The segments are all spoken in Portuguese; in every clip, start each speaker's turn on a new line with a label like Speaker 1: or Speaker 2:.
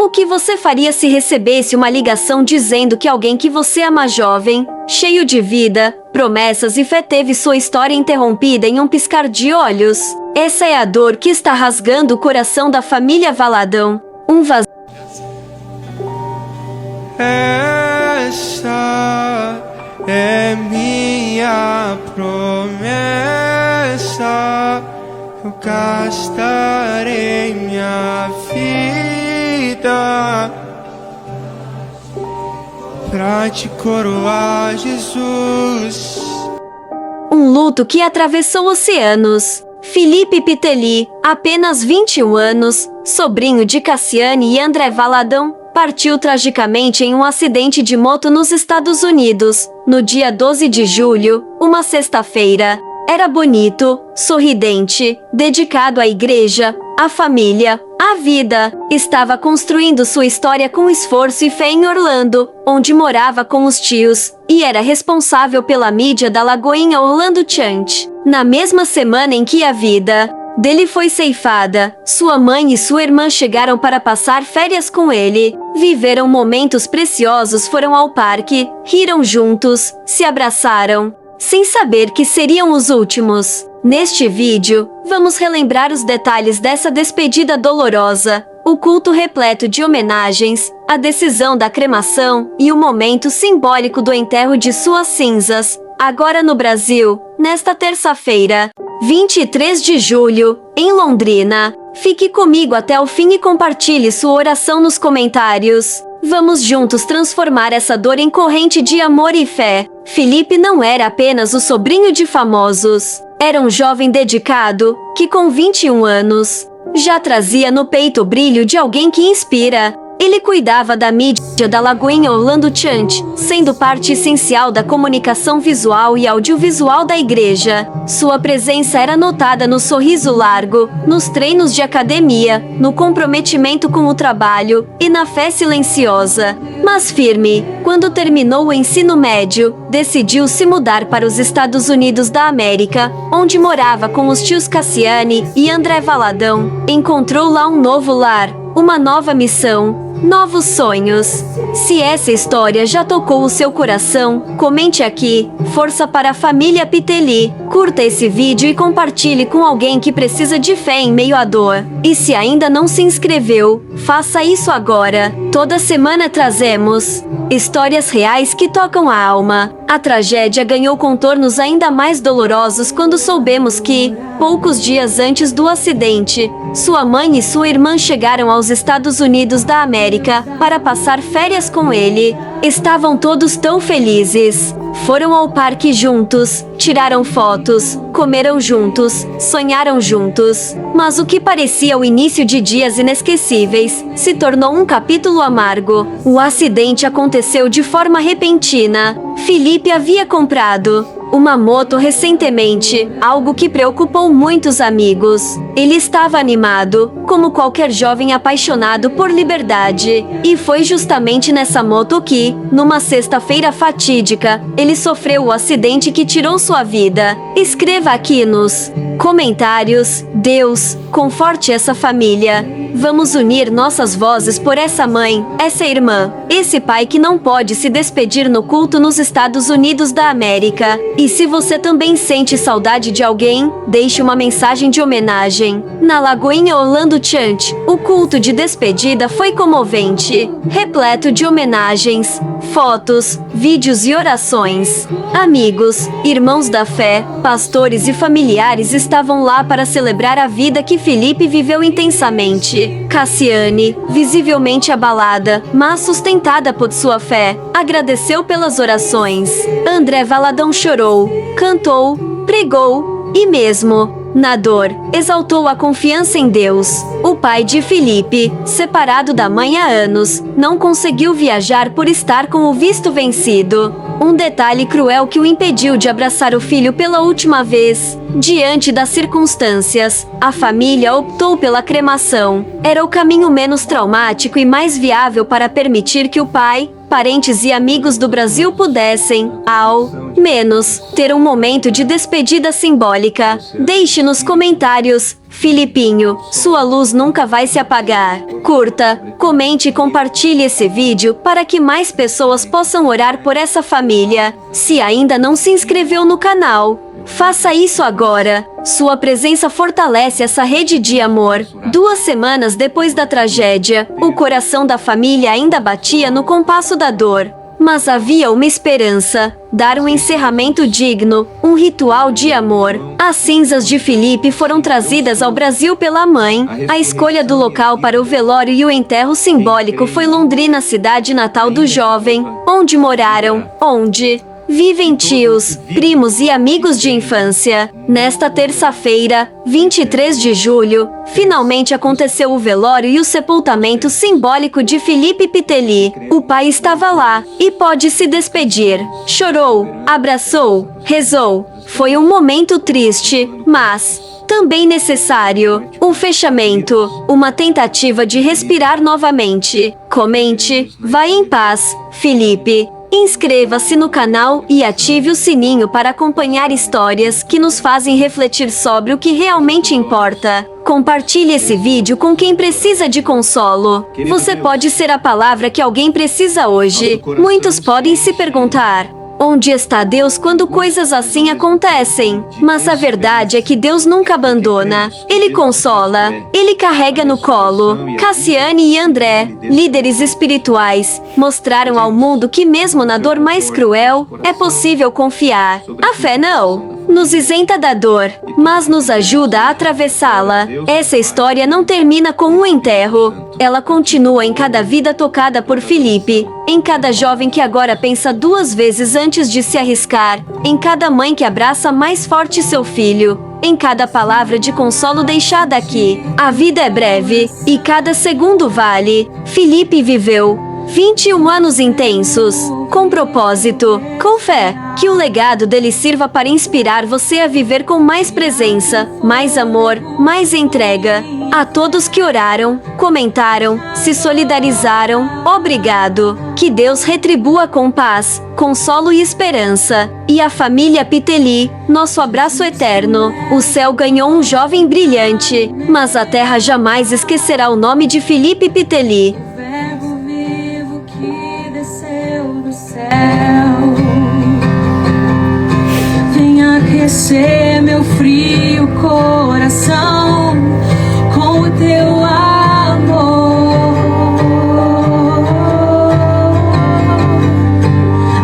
Speaker 1: O que você faria se recebesse uma ligação dizendo que alguém que você ama jovem, cheio de vida, promessas e fé teve sua história interrompida em um piscar de olhos? Essa é a dor que está rasgando o coração da família Valadão. Um vazio.
Speaker 2: Essa é minha promessa, eu gastarei minha vida pra te coroar, Jesus.
Speaker 1: Um luto que atravessou oceanos. Felipe Piteli, apenas 21 anos, sobrinho de Cassiane e André Valadão, partiu tragicamente em um acidente de moto nos Estados Unidos, no dia 12 de julho, uma sexta-feira. Era bonito, sorridente, dedicado à igreja, à família, à vida. Estava construindo sua história com esforço e fé em Orlando, onde morava com os tios, e era responsável pela mídia da Lagoinha Orlando Chant. Na mesma semana em que a vida dele foi ceifada, sua mãe e sua irmã chegaram para passar férias com ele. Viveram momentos preciosos, foram ao parque, riram juntos, se abraçaram, sem saber que seriam os últimos. Neste vídeo, vamos relembrar os detalhes dessa despedida dolorosa, o culto repleto de homenagens, a decisão da cremação e o momento simbólico do enterro de suas cinzas, agora no Brasil, nesta terça-feira, 23 de julho, em Londrina. Fique comigo até o fim e compartilhe sua oração nos comentários. Vamos juntos transformar essa dor em corrente de amor e fé. Felipe não era apenas o sobrinho de famosos. Era um jovem dedicado, que com 21 anos, já trazia no peito o brilho de alguém que inspira. Ele cuidava da mídia da Lagoinha Orlando Chant, sendo parte essencial da comunicação visual e audiovisual da igreja. Sua presença era notada no sorriso largo, nos treinos de academia, no comprometimento com o trabalho e na fé silenciosa, mas firme. Quando terminou o ensino médio, decidiu se mudar para os Estados Unidos da América, onde morava com os tios Cassiane e André Valadão. Encontrou lá um novo lar, uma nova missão, novos sonhos. Se essa história já tocou o seu coração, comente aqui. Força para a família Piteli. Curta esse vídeo e compartilhe com alguém que precisa de fé em meio à dor. E se ainda não se inscreveu, faça isso agora. Toda semana trazemos histórias reais que tocam a alma. A tragédia ganhou contornos ainda mais dolorosos quando soubemos que, poucos dias antes do acidente, sua mãe e sua irmã chegaram aos Estados Unidos da América para passar férias com ele. Estavam todos tão felizes. Foram ao parque juntos, tiraram fotos, comeram juntos, sonharam juntos. Mas o que parecia o início de dias inesquecíveis se tornou um capítulo amargo. O acidente aconteceu de forma repentina. Felipe havia comprado uma moto recentemente, algo que preocupou muitos amigos. Ele estava animado, como qualquer jovem apaixonado por liberdade, e foi justamente nessa moto que, numa sexta-feira fatídica, ele sofreu o acidente que tirou sua vida. Escreva aqui nos comentários: Deus, conforte essa família. Vamos unir nossas vozes por essa mãe, essa irmã, esse pai que não pode se despedir no culto nos Estados Unidos da América. E se você também sente saudade de alguém, deixe uma mensagem de homenagem. Na Lagoinha Orlando Chant, o culto de despedida foi comovente, repleto de homenagens, fotos, vídeos e orações. Amigos, irmãos da fé, pastores e familiares estavam lá para celebrar a vida que Felipe viveu intensamente. Cassiane, visivelmente abalada, mas sustentada por sua fé, agradeceu pelas orações. André Valadão chorou, cantou, pregou e mesmo na dor, exaltou a confiança em Deus. O pai de Felipe, separado da mãe há anos, não conseguiu viajar por estar com o visto vencido. Um detalhe cruel que o impediu de abraçar o filho pela última vez. Diante das circunstâncias, a família optou pela cremação. Era o caminho menos traumático e mais viável para permitir que o pai parentes e amigos do Brasil pudessem, ao menos, ter um momento de despedida simbólica. Deixe nos comentários: Filipinho, sua luz nunca vai se apagar. Curta, comente e compartilhe esse vídeo para que mais pessoas possam orar por essa família. Se ainda não se inscreveu no canal, faça isso agora. Sua presença fortalece essa rede de amor. 2 semanas depois da tragédia, o coração da família ainda batia no compasso da dor. Mas havia uma esperança: dar um encerramento digno, um ritual de amor. As cinzas de Felipe foram trazidas ao Brasil pela mãe. A escolha do local para o velório e o enterro simbólico foi Londrina, cidade natal do jovem, onde moraram, onde vivem tios, primos e amigos de infância. Nesta terça-feira, 23 de julho, finalmente aconteceu o velório e o sepultamento simbólico de Felipe Pitelli. O pai estava lá e pôde se despedir. Chorou, abraçou, rezou. Foi um momento triste, mas também necessário. Um fechamento, uma tentativa de respirar novamente. Comente, vai em paz, Felipe. Inscreva-se no canal e ative o sininho para acompanhar histórias que nos fazem refletir sobre o que realmente importa. Compartilhe esse vídeo com quem precisa de consolo. Você pode ser a palavra que alguém precisa hoje. Muitos podem se perguntar: onde está Deus quando coisas assim acontecem? Mas a verdade é que Deus nunca abandona. Ele consola. Ele carrega no colo. Cassiane e André, líderes espirituais, mostraram ao mundo que mesmo na dor mais cruel, é possível confiar. A fé não nos isenta da dor, mas nos ajuda a atravessá-la. Essa história não termina com um enterro. Ela continua em cada vida tocada por Felipe, em cada jovem que agora pensa 2 vezes antes de se arriscar, em cada mãe que abraça mais forte seu filho, em cada palavra de consolo deixada aqui. A vida é breve, e cada segundo vale. Felipe viveu 21 anos intensos, com propósito, com fé. Que o legado dele sirva para inspirar você a viver com mais presença, mais amor, mais entrega. A todos que oraram, comentaram, se solidarizaram, obrigado. Que Deus retribua com paz, consolo e esperança. E a família Pitelli, nosso abraço eterno. O céu ganhou um jovem brilhante, mas a terra jamais esquecerá o nome de Felipe Pitelli.
Speaker 3: Venha aquecer meu frio coração com o teu amor.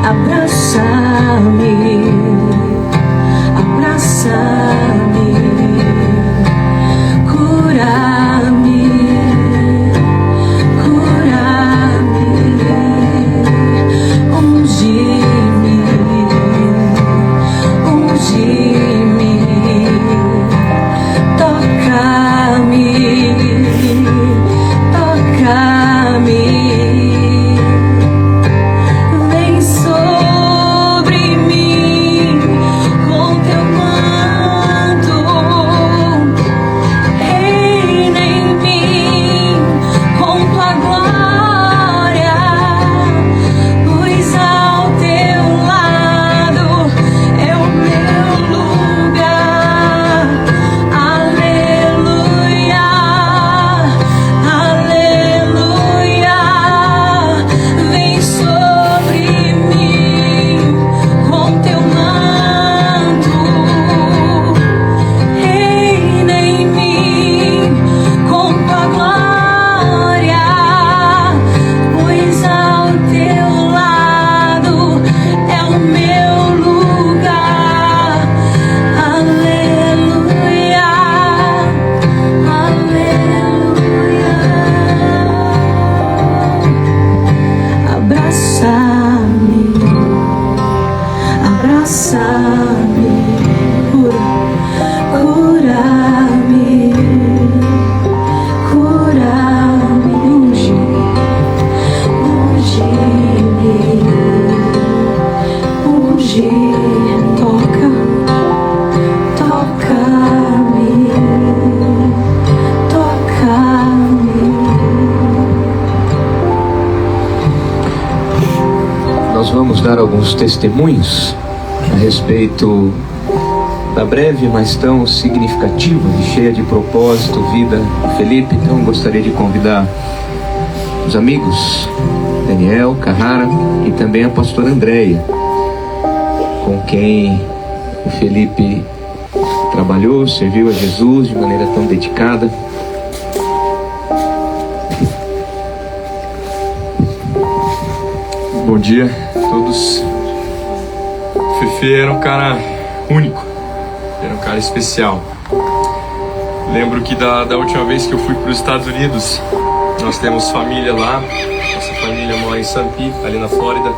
Speaker 3: Abraça-me, abraça-me, cura-me, cura-me, unge-me, unge-me, toca.
Speaker 4: Nós vamos dar alguns testemunhos a respeito da breve, mas tão significativa e cheia de propósito vida de Felipe. Então gostaria de convidar os amigos Daniel, Carrara e também a pastora Andréia, com quem o Felipe trabalhou, serviu a Jesus de maneira tão dedicada.
Speaker 5: Bom dia a todos. O Fefe era um cara único, era um cara especial. Lembro que da última vez que eu fui para os Estados Unidos, nós temos família lá, nossa família mora em St. Pete, ali na Flórida.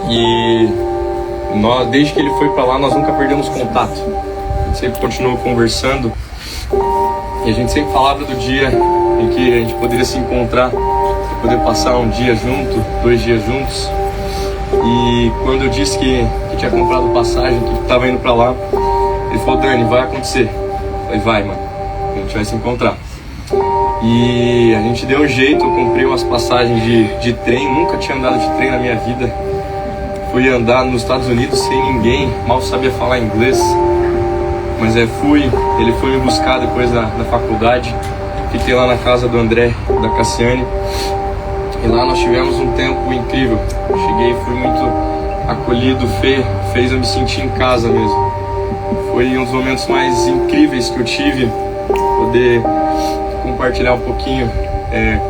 Speaker 5: E desde que ele foi para lá, nós nunca perdemos contato. A gente sempre continuou conversando e a gente sempre falava do dia em que a gente poderia se encontrar, poder passar um dia junto, 2 dias juntos. E quando eu disse que tinha comprado passagem, que estava indo pra lá, ele falou: Dani, vai acontecer. Eu falei: vai, mano, a gente vai se encontrar. E a gente deu um jeito, eu comprei umas passagens de trem, nunca tinha andado de trem na minha vida. Fui andar nos Estados Unidos sem ninguém, mal sabia falar inglês, mas fui. Ele foi me buscar depois da faculdade, fiquei lá na casa do André, da Cassiane. E lá nós tivemos um tempo incrível. Eu cheguei, fui muito acolhido, fez eu me sentir em casa mesmo. Foi um dos momentos mais incríveis que eu tive, poder compartilhar um pouquinho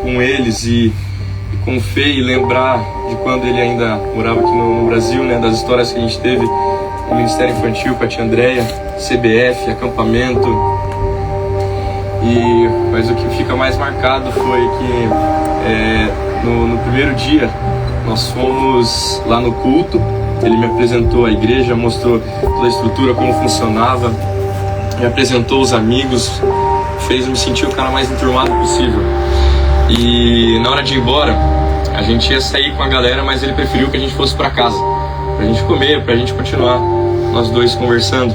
Speaker 5: com eles e com o Fê, e lembrar de quando ele ainda morava aqui no Brasil, né, das histórias que a gente teve no Ministério Infantil com a tia Andréia, CBF, acampamento. Mas o que fica mais marcado foi que no primeiro dia nós fomos lá no culto, ele me apresentou a igreja, mostrou toda a estrutura, como funcionava, me apresentou os amigos, fez eu me sentir o cara mais enturmado possível. E na hora de ir embora, a gente ia sair com a galera, mas ele preferiu que a gente fosse para casa, pra gente comer, pra gente continuar nós dois conversando.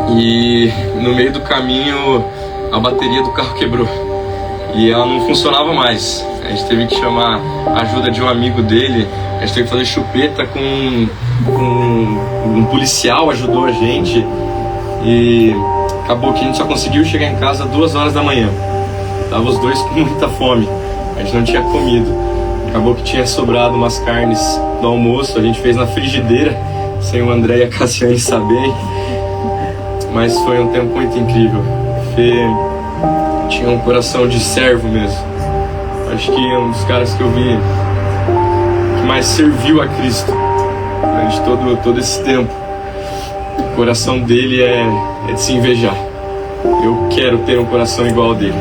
Speaker 5: E no meio do caminho a bateria do carro quebrou e ela não funcionava mais. A gente teve que chamar a ajuda de um amigo dele, a gente teve que fazer chupeta com um policial, ajudou a gente, e acabou que a gente só conseguiu chegar em casa 2 horas da manhã. Tava os dois com muita fome, a gente não tinha comido. Acabou que tinha sobrado umas carnes do almoço, a gente fez na frigideira, sem o André e a Cassiane saberem. Mas foi um tempo muito incrível. Fê tinha um coração de servo mesmo. Acho que é um dos caras que eu vi que mais serviu a Cristo durante todo esse tempo. O coração dele é de se invejar. Eu quero ter um coração igual ao dele.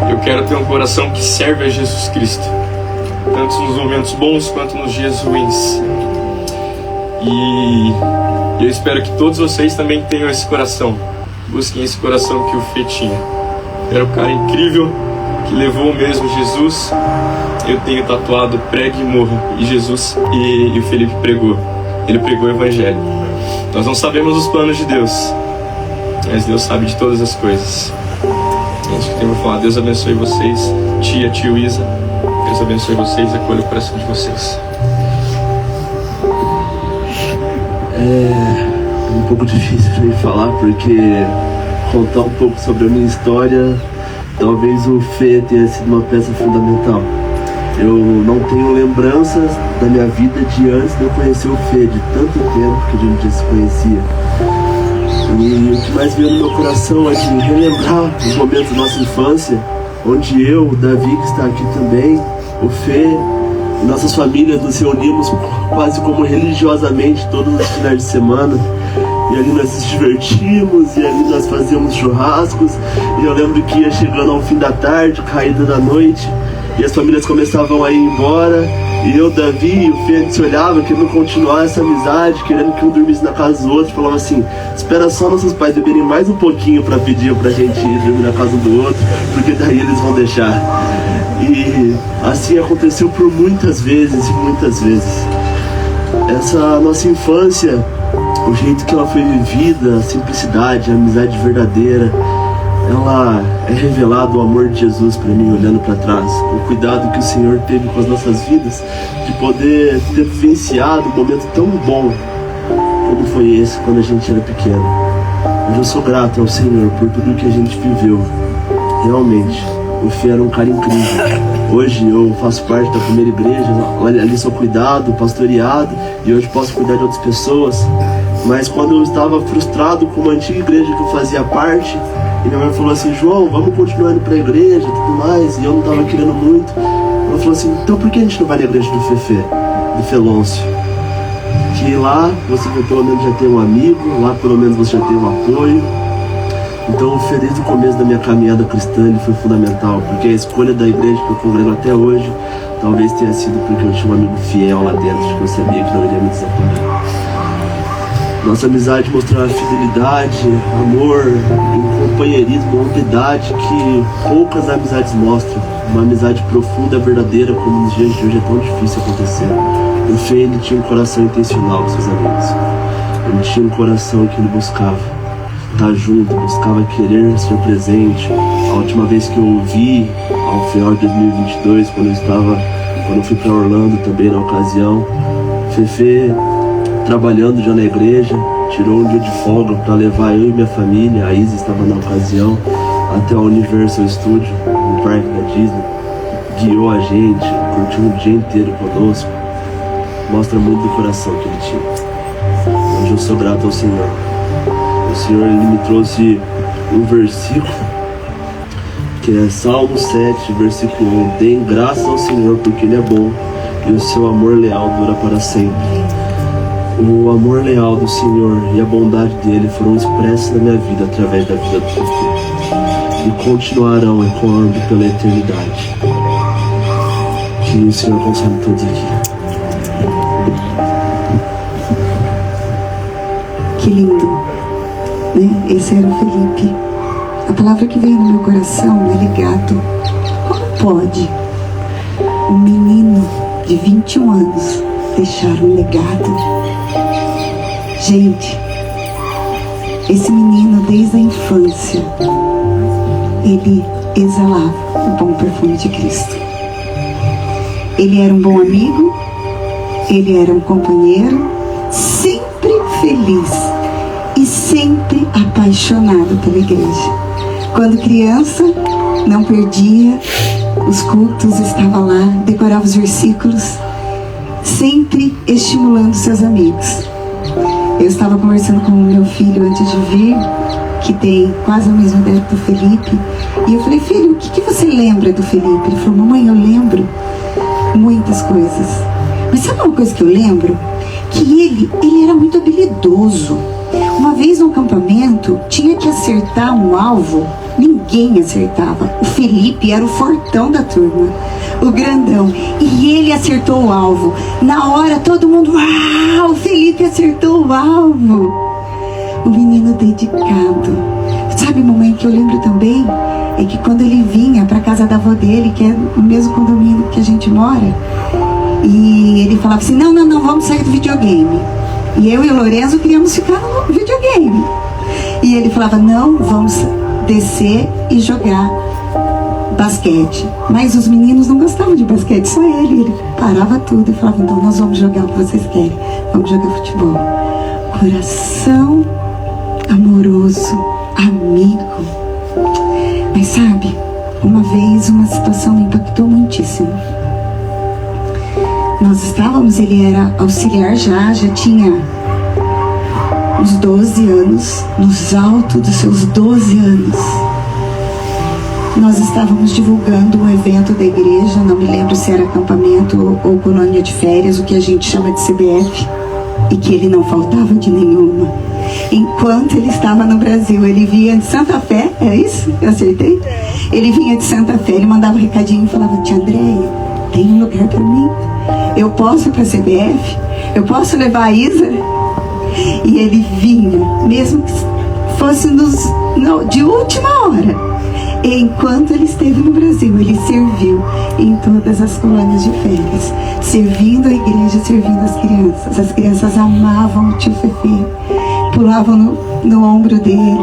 Speaker 5: Eu quero ter um coração que serve a Jesus Cristo, tanto nos momentos bons quanto nos dias ruins. E eu espero que todos vocês também tenham esse coração. Busquem esse coração que o Fê tinha. Era um cara incrível, que levou mesmo Jesus. Eu tenho tatuado Pregue e Morra, e Jesus, e o Felipe pregou. Ele pregou o Evangelho. Nós não sabemos os planos de Deus, mas Deus sabe de todas as coisas. Acho que tenho que falar: Deus abençoe vocês, tio Isa. Deus abençoe vocês e acolha o coração de vocês.
Speaker 6: É um pouco difícil de me falar, porque contar um pouco sobre a minha história, talvez o Fê tenha sido uma peça fundamental. Eu não tenho lembranças da minha vida de antes de eu conhecer o Fê, de tanto tempo que a gente já se conhecia. E o que mais veio no meu coração é de relembrar os momentos da nossa infância, onde eu, o Davi, que está aqui também, o Fê, nossas famílias nos reunimos quase como religiosamente todos os finais de semana. E ali nós nos divertimos, e ali nós fazíamos churrascos. E eu lembro que ia chegando ao fim da tarde, caída da noite, e as famílias começavam a ir embora. E eu, Davi e o Fê, a gente se olhava, querendo continuar essa amizade, querendo que um dormisse na casa do outro. Falava assim: espera só nossos pais beberem mais um pouquinho pra pedir pra gente ir dormir na casa do outro, porque daí eles vão deixar. E assim aconteceu por muitas vezes e muitas vezes. Essa nossa infância, o jeito que ela foi vivida, a simplicidade, a amizade verdadeira, ela é revelado o amor de Jesus para mim, olhando para trás, o cuidado que o Senhor teve com as nossas vidas, de poder ter vivenciado um momento tão bom como foi esse quando a gente era pequeno. Mas eu sou grato ao Senhor por tudo que a gente viveu. Realmente, o Fê era um cara incrível. Hoje eu faço parte da primeira igreja, ali sou cuidado, pastoreado, e hoje posso cuidar de outras pessoas. Mas quando eu estava frustrado com uma antiga igreja que eu fazia parte, e minha mãe falou assim: João, vamos continuar indo pra igreja e tudo mais, e eu não estava querendo muito. Ela falou assim: então por que a gente não vai na igreja do Fefe, do Felôncio? Que lá você pelo menos já tem um amigo, lá pelo menos você já tem um apoio. Então, desde o começo da minha caminhada cristã, ele foi fundamental, porque a escolha da igreja que eu congrego até hoje, talvez tenha sido porque eu tinha um amigo fiel lá dentro, que eu sabia que não iria me desamparar. Nossa amizade mostrava fidelidade, amor, um companheirismo, uma unidade que poucas amizades mostram. Uma amizade profunda, verdadeira, como nos dias de hoje é tão difícil acontecer. O Fê, ele tinha um coração intencional com seus amigos. Ele tinha um coração que ele buscava estar junto, buscava querer ser presente. A última vez que eu o vi, ao final de 2022, quando eu fui para Orlando também na ocasião, Fefe trabalhando já na igreja, tirou um dia de folga para levar eu e minha família, a Isa estava na ocasião, até o Universal Studio, no parque da Disney, guiou a gente, curtiu o dia inteiro conosco. Mostra muito do coração que ele tinha. Hoje eu sou grato ao Senhor. O Senhor, ele me trouxe um versículo, que é Salmo 7, versículo 1. Deem graças ao Senhor, porque Ele é bom, e o seu amor leal dura para sempre. O amor leal do Senhor e a bondade dele foram expressos na minha vida através da vida do Fefe, e continuarão ecoando pela eternidade. Que o Senhor console todos aqui.
Speaker 7: Que lindo, né? Esse era o Felipe. A palavra que veio no meu coração é legado. Como pode um menino de 21 anos deixar um legado? Gente, esse menino desde a infância, ele exalava o bom perfume de Cristo. Ele era um bom amigo, ele era um companheiro, sempre feliz e sempre apaixonado pela igreja. Quando criança, não perdia os cultos, estava lá, decorava os versículos, sempre estimulando seus amigos. Eu estava conversando com o meu filho antes de vir, que tem quase a mesma idade do Felipe, e eu falei: filho, o que você lembra do Felipe? Ele falou: mamãe, eu lembro muitas coisas, mas sabe uma coisa que eu lembro? Que ele era muito habilidoso. Uma vez no acampamento, tinha que acertar um alvo, ninguém acertava. O Felipe era o fortão da turma, o grandão, e ele acertou o alvo. Na hora todo mundo: uau, o Felipe acertou o alvo. O menino dedicado. Sabe, mamãe, que eu lembro também é que quando ele vinha para casa da avó dele, que é no mesmo condomínio que a gente mora, e ele falava assim: não, vamos sair do videogame. E eu e o Lorenzo queríamos ficar no videogame. E ele falava: não, vamos descer e jogar basquete. Mas os meninos não gostavam de basquete, só ele. Ele parava tudo e falava: então nós vamos jogar o que vocês querem, vamos jogar futebol. Coração amoroso, amigo. Mas sabe, uma vez uma situação me impactou muitíssimo. Nós estávamos, ele era auxiliar já tinha uns 12 anos, nos altos dos seus 12 anos. Nós estávamos divulgando um evento da igreja, não me lembro se era acampamento ou colônia de férias, o que a gente chama de CBF, e que ele não faltava de nenhuma. Enquanto ele estava no Brasil, ele vinha de Santa Fé, é isso? Eu acertei? Ele vinha de Santa Fé, ele mandava um recadinho e falava: tia Andréia, tem um lugar para mim? Eu posso ir para a CBF? Eu posso levar a Isa? E ele vinha, mesmo que fosse de última hora. E enquanto ele esteve no Brasil, ele serviu em todas as colônias de férias, servindo a igreja, servindo as crianças. As crianças amavam o tio Fefe. pulavam no ombro dele,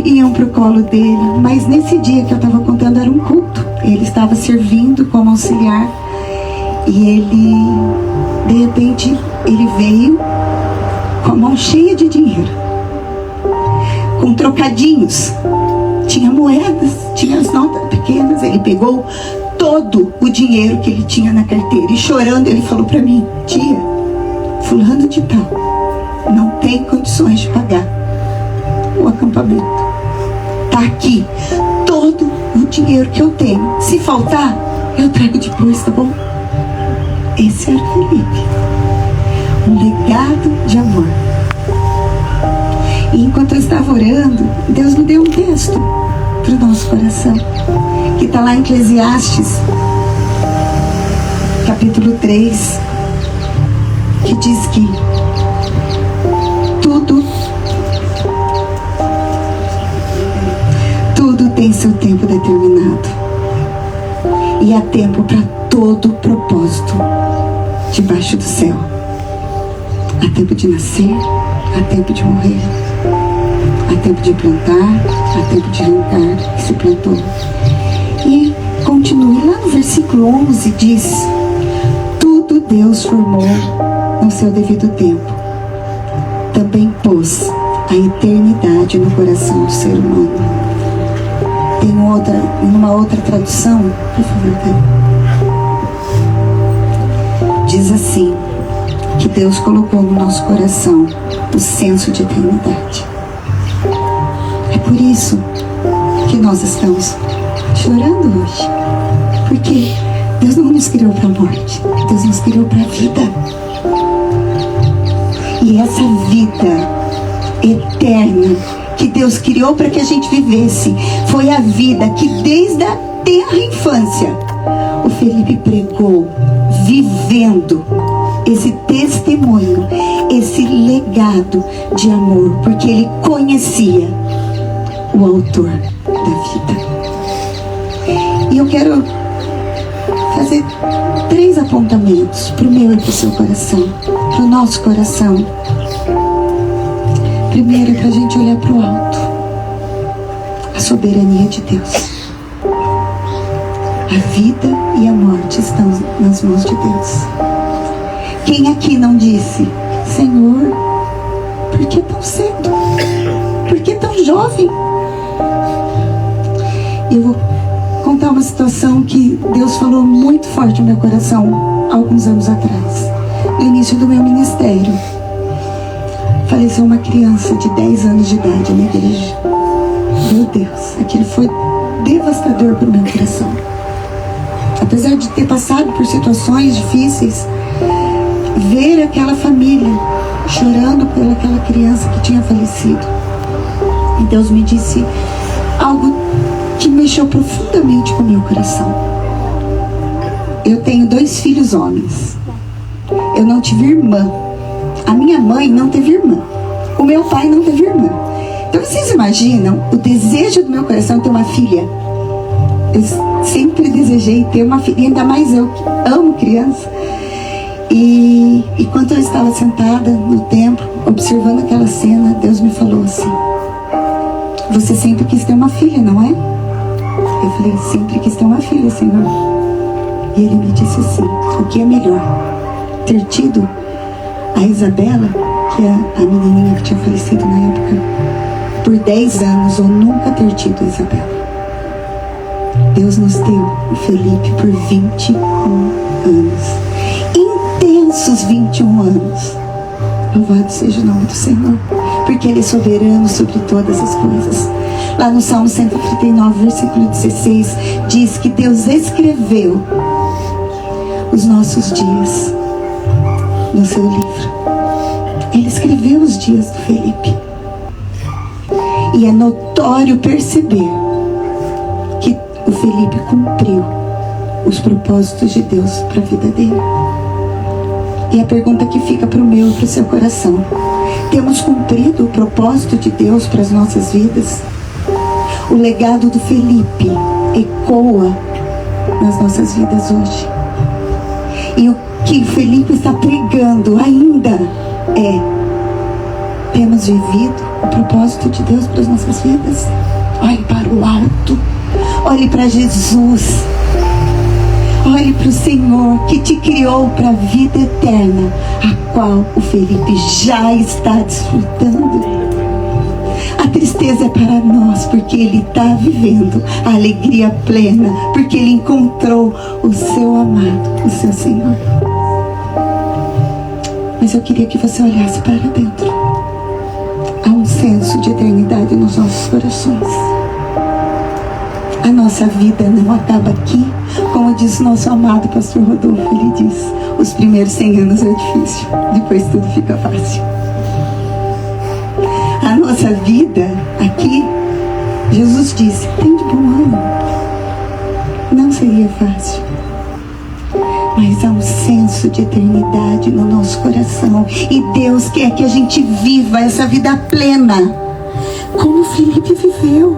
Speaker 7: iam pro colo dele. Mas nesse dia que eu estava contando era um culto. Ele estava servindo como auxiliar e ele, de repente, ele veio com a mão cheia de dinheiro, com trocadinhos, tinha moedas, tinha as notas pequenas. Ele pegou todo o dinheiro que ele tinha na carteira e, chorando, ele falou para mim: tia, fulano de tal não tem condições de pagar o acampamento, tá aqui todo o dinheiro que eu tenho, se faltar eu trago depois, tá bom? Esse era o Felipe, um legado de amor. E enquanto eu estava orando, Deus me deu um texto para o nosso coração, que está lá em Eclesiastes, capítulo 3, que diz que tudo tem seu tempo determinado, e há tempo para todo propósito debaixo do céu. Há tempo de nascer, há tempo de morrer, há tempo de plantar, há tempo de arrancar que se plantou. E continue lá no versículo 11, diz: tudo Deus formou no seu devido tempo, também pôs a eternidade no coração do ser humano. Tem uma outra tradução, por favor, diz assim, que Deus colocou no nosso coração o senso de eternidade. É por isso que nós estamos chorando hoje, porque Deus não nos criou para a morte, Deus nos criou para a vida. E essa vida eterna que Deus criou para que a gente vivesse foi a vida que desde a tenra infância o Felipe pregou, vivendo esse testemunho, esse legado de amor, porque ele conhecia o autor da vida. E eu quero fazer 3 apontamentos para o meu e para o seu coração, para o nosso coração. Primeiro é para a gente olhar para o alto, a soberania de Deus. A vida e a morte estão nas mãos de Deus. Quem aqui não disse: Senhor, por que tão cedo? Por que tão jovem? Eu vou contar uma situação que Deus falou muito forte no meu coração alguns anos atrás, no início do meu ministério. Faleceu uma criança de 10 anos de idade na igreja. Meu Deus, aquilo foi devastador para o meu coração. Apesar de ter passado por situações difíceis, ver aquela família chorando pelaquela criança que tinha falecido, e Deus me disse algo que mexeu profundamente com o meu coração. Eu tenho 2 filhos homens. Eu não tive irmã. A minha mãe não teve irmã. O meu pai não teve irmã. Então vocês imaginam o desejo do meu coração ter uma filha? Eu sempre desejei ter uma filha, ainda mais eu que amo criança. E quando eu estava sentada no templo, observando aquela cena, Deus me falou assim: você sempre quis ter uma filha, não é? Eu falei: sempre quis ter uma filha, Senhor. E Ele me disse assim: o que é melhor? Ter tido a Isabela, que é a menininha que tinha falecido na época, por 10 anos, ou nunca ter tido a Isabela. Deus nos deu o Felipe por 21 anos. Intensos 21 anos. Louvado seja o nome do Senhor, porque Ele é soberano sobre todas as coisas. Lá no Salmo 139, versículo 16, diz que Deus escreveu os nossos dias no seu livro. Ele escreveu os dias do Felipe. E é notório perceber que o Felipe cumpriu os propósitos de Deus para a vida dele. E a pergunta que fica para o meu e para o seu coração: temos cumprido o propósito de Deus para as nossas vidas? O legado do Felipe ecoa nas nossas vidas hoje. E o que Felipe está pregando ainda é Temos vivido o propósito de Deus para as nossas vidas? Olhe para o alto. Olhe para Jesus. Olhe para o Senhor que te criou para a vida eterna, a qual o Felipe já está desfrutando. A tristeza é para nós, porque ele está vivendo a alegria plena, porque ele encontrou o seu amado, o seu Senhor. Mas eu queria que você olhasse para dentro. Há um senso de eternidade nos nossos corações. A nossa vida não acaba aqui, como diz nosso amado pastor Rodolfo. Ele diz: os primeiros 100 anos é difícil, depois tudo fica fácil. A nossa vida aqui, Jesus disse, tem de bom ânimo. Não seria fácil, mas há um senso de eternidade no nosso coração, e Deus quer que a gente viva essa vida plena, como Felipe viveu.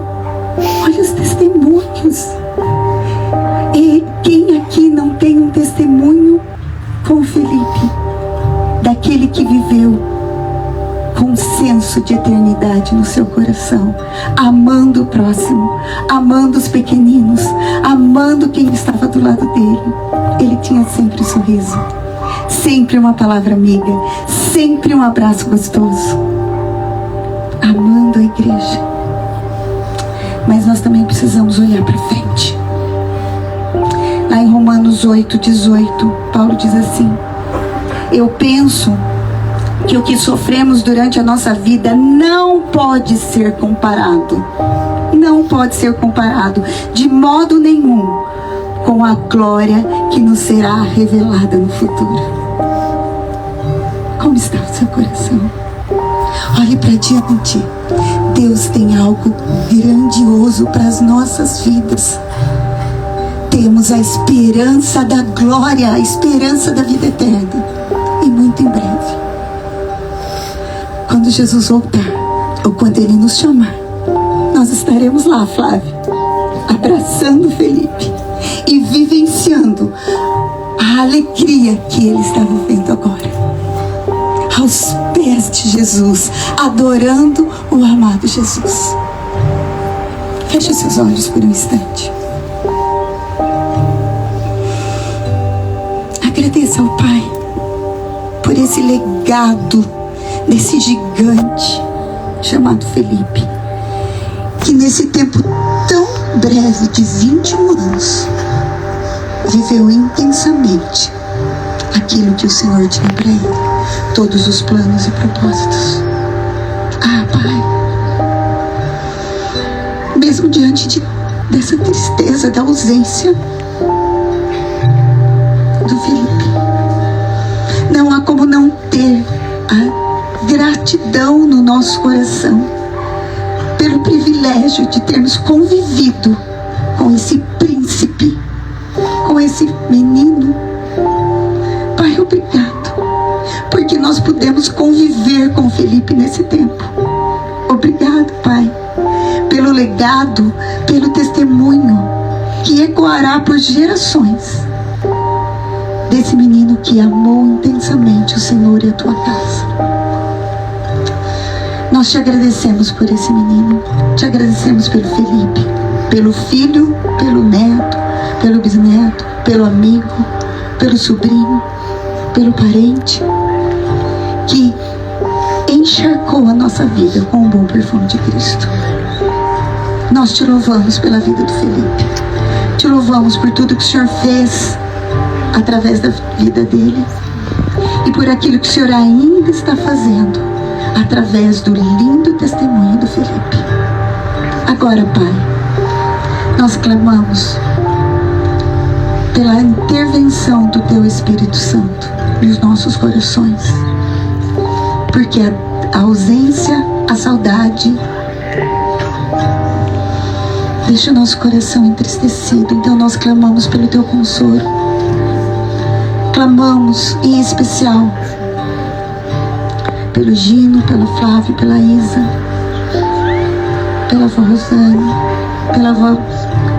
Speaker 7: Olha os testemunhos. E quem aqui não tem um testemunho com Felipe, daquele que viveu com um senso de eternidade no seu coração, amando o próximo, amando os pequeninos, amando quem estava do lado dele? Ele tinha sempre um sorriso, sempre uma palavra amiga, sempre um abraço gostoso, amando a igreja. Mas nós também precisamos olhar para frente. Lá em Romanos 8:18, Paulo diz assim: eu penso que o que sofremos durante a nossa vida não pode ser comparado, não pode ser comparado de modo nenhum com a glória que nos será revelada no futuro. Como está o seu coração? Olhe para diante. Deus tem algo grandioso para as nossas vidas. Temos a esperança da glória, a esperança da vida eterna. E muito em breve, quando Jesus voltar, ou quando Ele nos chamar, nós estaremos lá, Flávia, abraçando Felipe e vivenciando a alegria que ele está vivendo agora, aos pés de Jesus, adorando o amado Jesus. Feche os seus olhos por um instante. Agradeça ao Pai por esse legado desse gigante chamado Felipe, que nesse tempo tão breve de 21 anos viveu intensamente aquilo que o Senhor tinha para ele, todos os planos e propósitos. Ah, Pai, mesmo diante dessa tristeza, da ausência do Felipe, não há como não ter a gratidão no nosso coração pelo privilégio de termos convivido com esse príncipe, com esse menino. Pai, obrigado, porque nós pudemos conviver com Felipe nesse tempo. Obrigado, Pai, pelo legado, pelo testemunho que ecoará por gerações desse menino que amou intensamente o Senhor e a tua casa. Nós te agradecemos por esse menino, te agradecemos pelo Felipe, pelo filho, pelo neto, pelo bisneto, pelo amigo, pelo sobrinho, pelo parente, que encharcou a nossa vida com o bom perfume de Cristo. Nós te louvamos pela vida do Felipe, te louvamos por tudo que o Senhor fez através da vida dele e por aquilo que o Senhor ainda está fazendo através do lindo testemunho do Felipe. Agora, Pai, nós clamamos pela intervenção do Teu Espírito Santo nos nossos corações, porque a ausência, a saudade deixa o nosso coração entristecido. Então nós clamamos pelo Teu consolo, clamamos em especial pelo Gino, pelo Flávio, pela Isa, pela avó Rosane, pela avó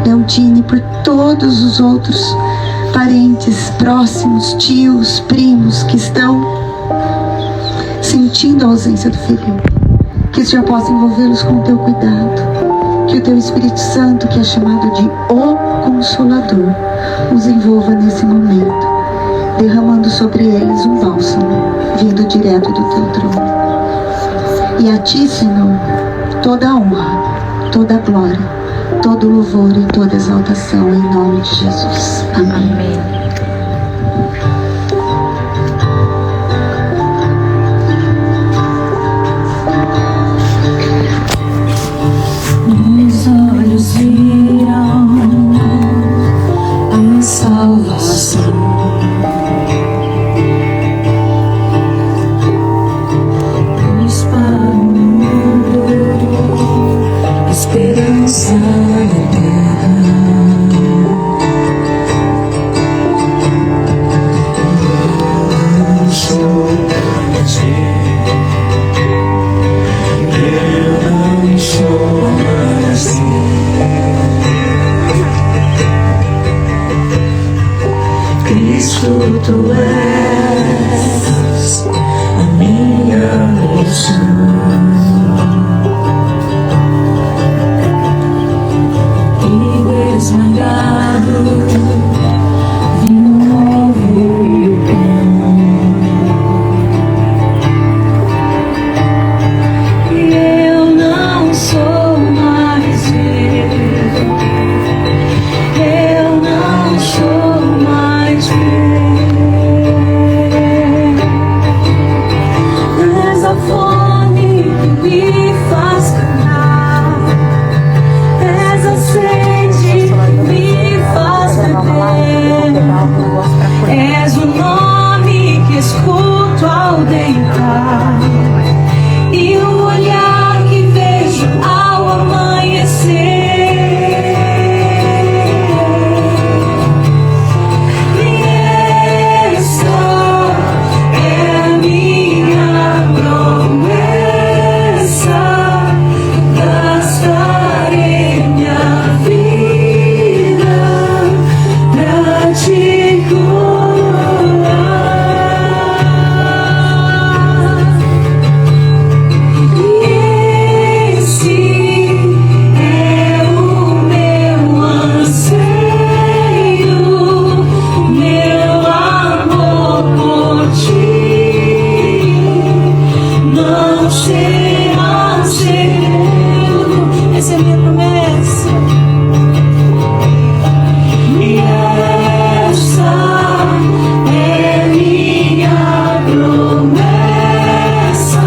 Speaker 7: Leontine, por todos os outros parentes próximos, tios, primos que estão sentindo a ausência do Felipe. Que isso já possa envolvê-los com o teu cuidado. Que o teu Espírito Santo, que é chamado de O Consolador, os envolva nesse momento, derramando sobre eles um bálsamo, vindo direto do teu trono. E a ti, Senhor, toda a honra, toda a glória, todo o louvor e toda a exaltação, em nome de Jesus. Amém.
Speaker 3: Meus olhos viram a salvação. Luz para o mundo, esperança da terra. Eu sou eu não sou mais Cristo, tu és a minha porção. E esmagado, vinho novo e o pão. E eu não sou mais eu. Eu não sou mais eu. És a fome que me faz cantar. És a sede que me faz beber. És o nome que escuto ao deitar. E o olhar que vejo ao amanhecer. E essa é a minha promessa. Gastarei minha vida pra te coroar. Esse é o meu anseio, meu amor por ti. Não será segredo. Essa é a minha promessa. E essa é minha promessa.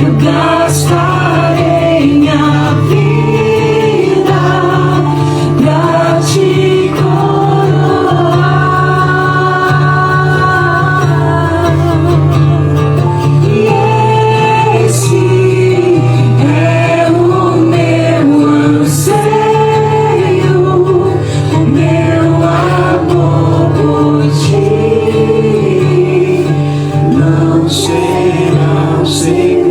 Speaker 3: Eu gastarei minha vida pra te coroar. E esse é o meu anseio, o meu amor por ti. Não será segredo.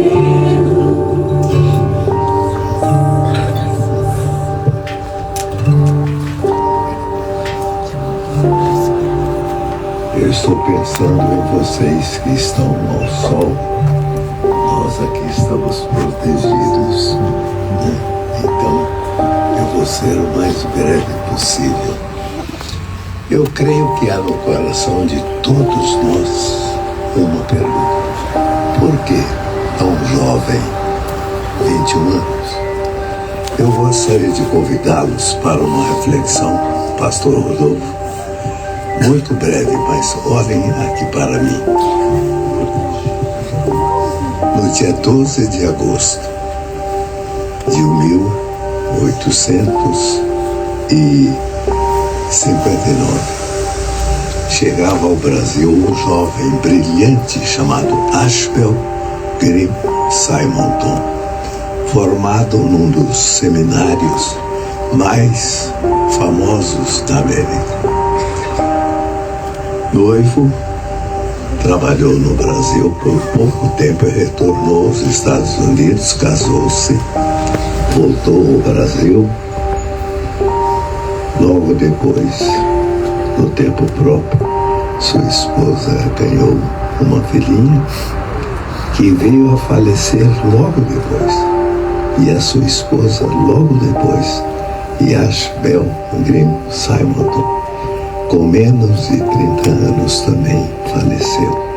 Speaker 6: Eu estou pensando em vocês que estão ao sol. Nós aqui estamos protegidos, né? Então, eu vou ser o mais breve possível. Eu creio que há no coração de todos nós uma pergunta. Por que tão jovem, 21 anos? Eu gostaria de convidá-los para uma reflexão, Pastor Rodolfo. Muito breve, mas olhem aqui para mim. No dia 12 de agosto de 1859, chegava ao Brasil um jovem brilhante chamado Ashbel Green Simonton, formado num dos seminários mais famosos da América. Noivo, trabalhou no Brasil por pouco tempo e retornou aos Estados Unidos, casou-se, voltou ao Brasil. Logo depois, no tempo próprio, sua esposa ganhou uma filhinha
Speaker 8: que veio a falecer logo depois, e a sua esposa logo depois, Yashbel Grim Simonton, com menos de 30 anos também faleceu.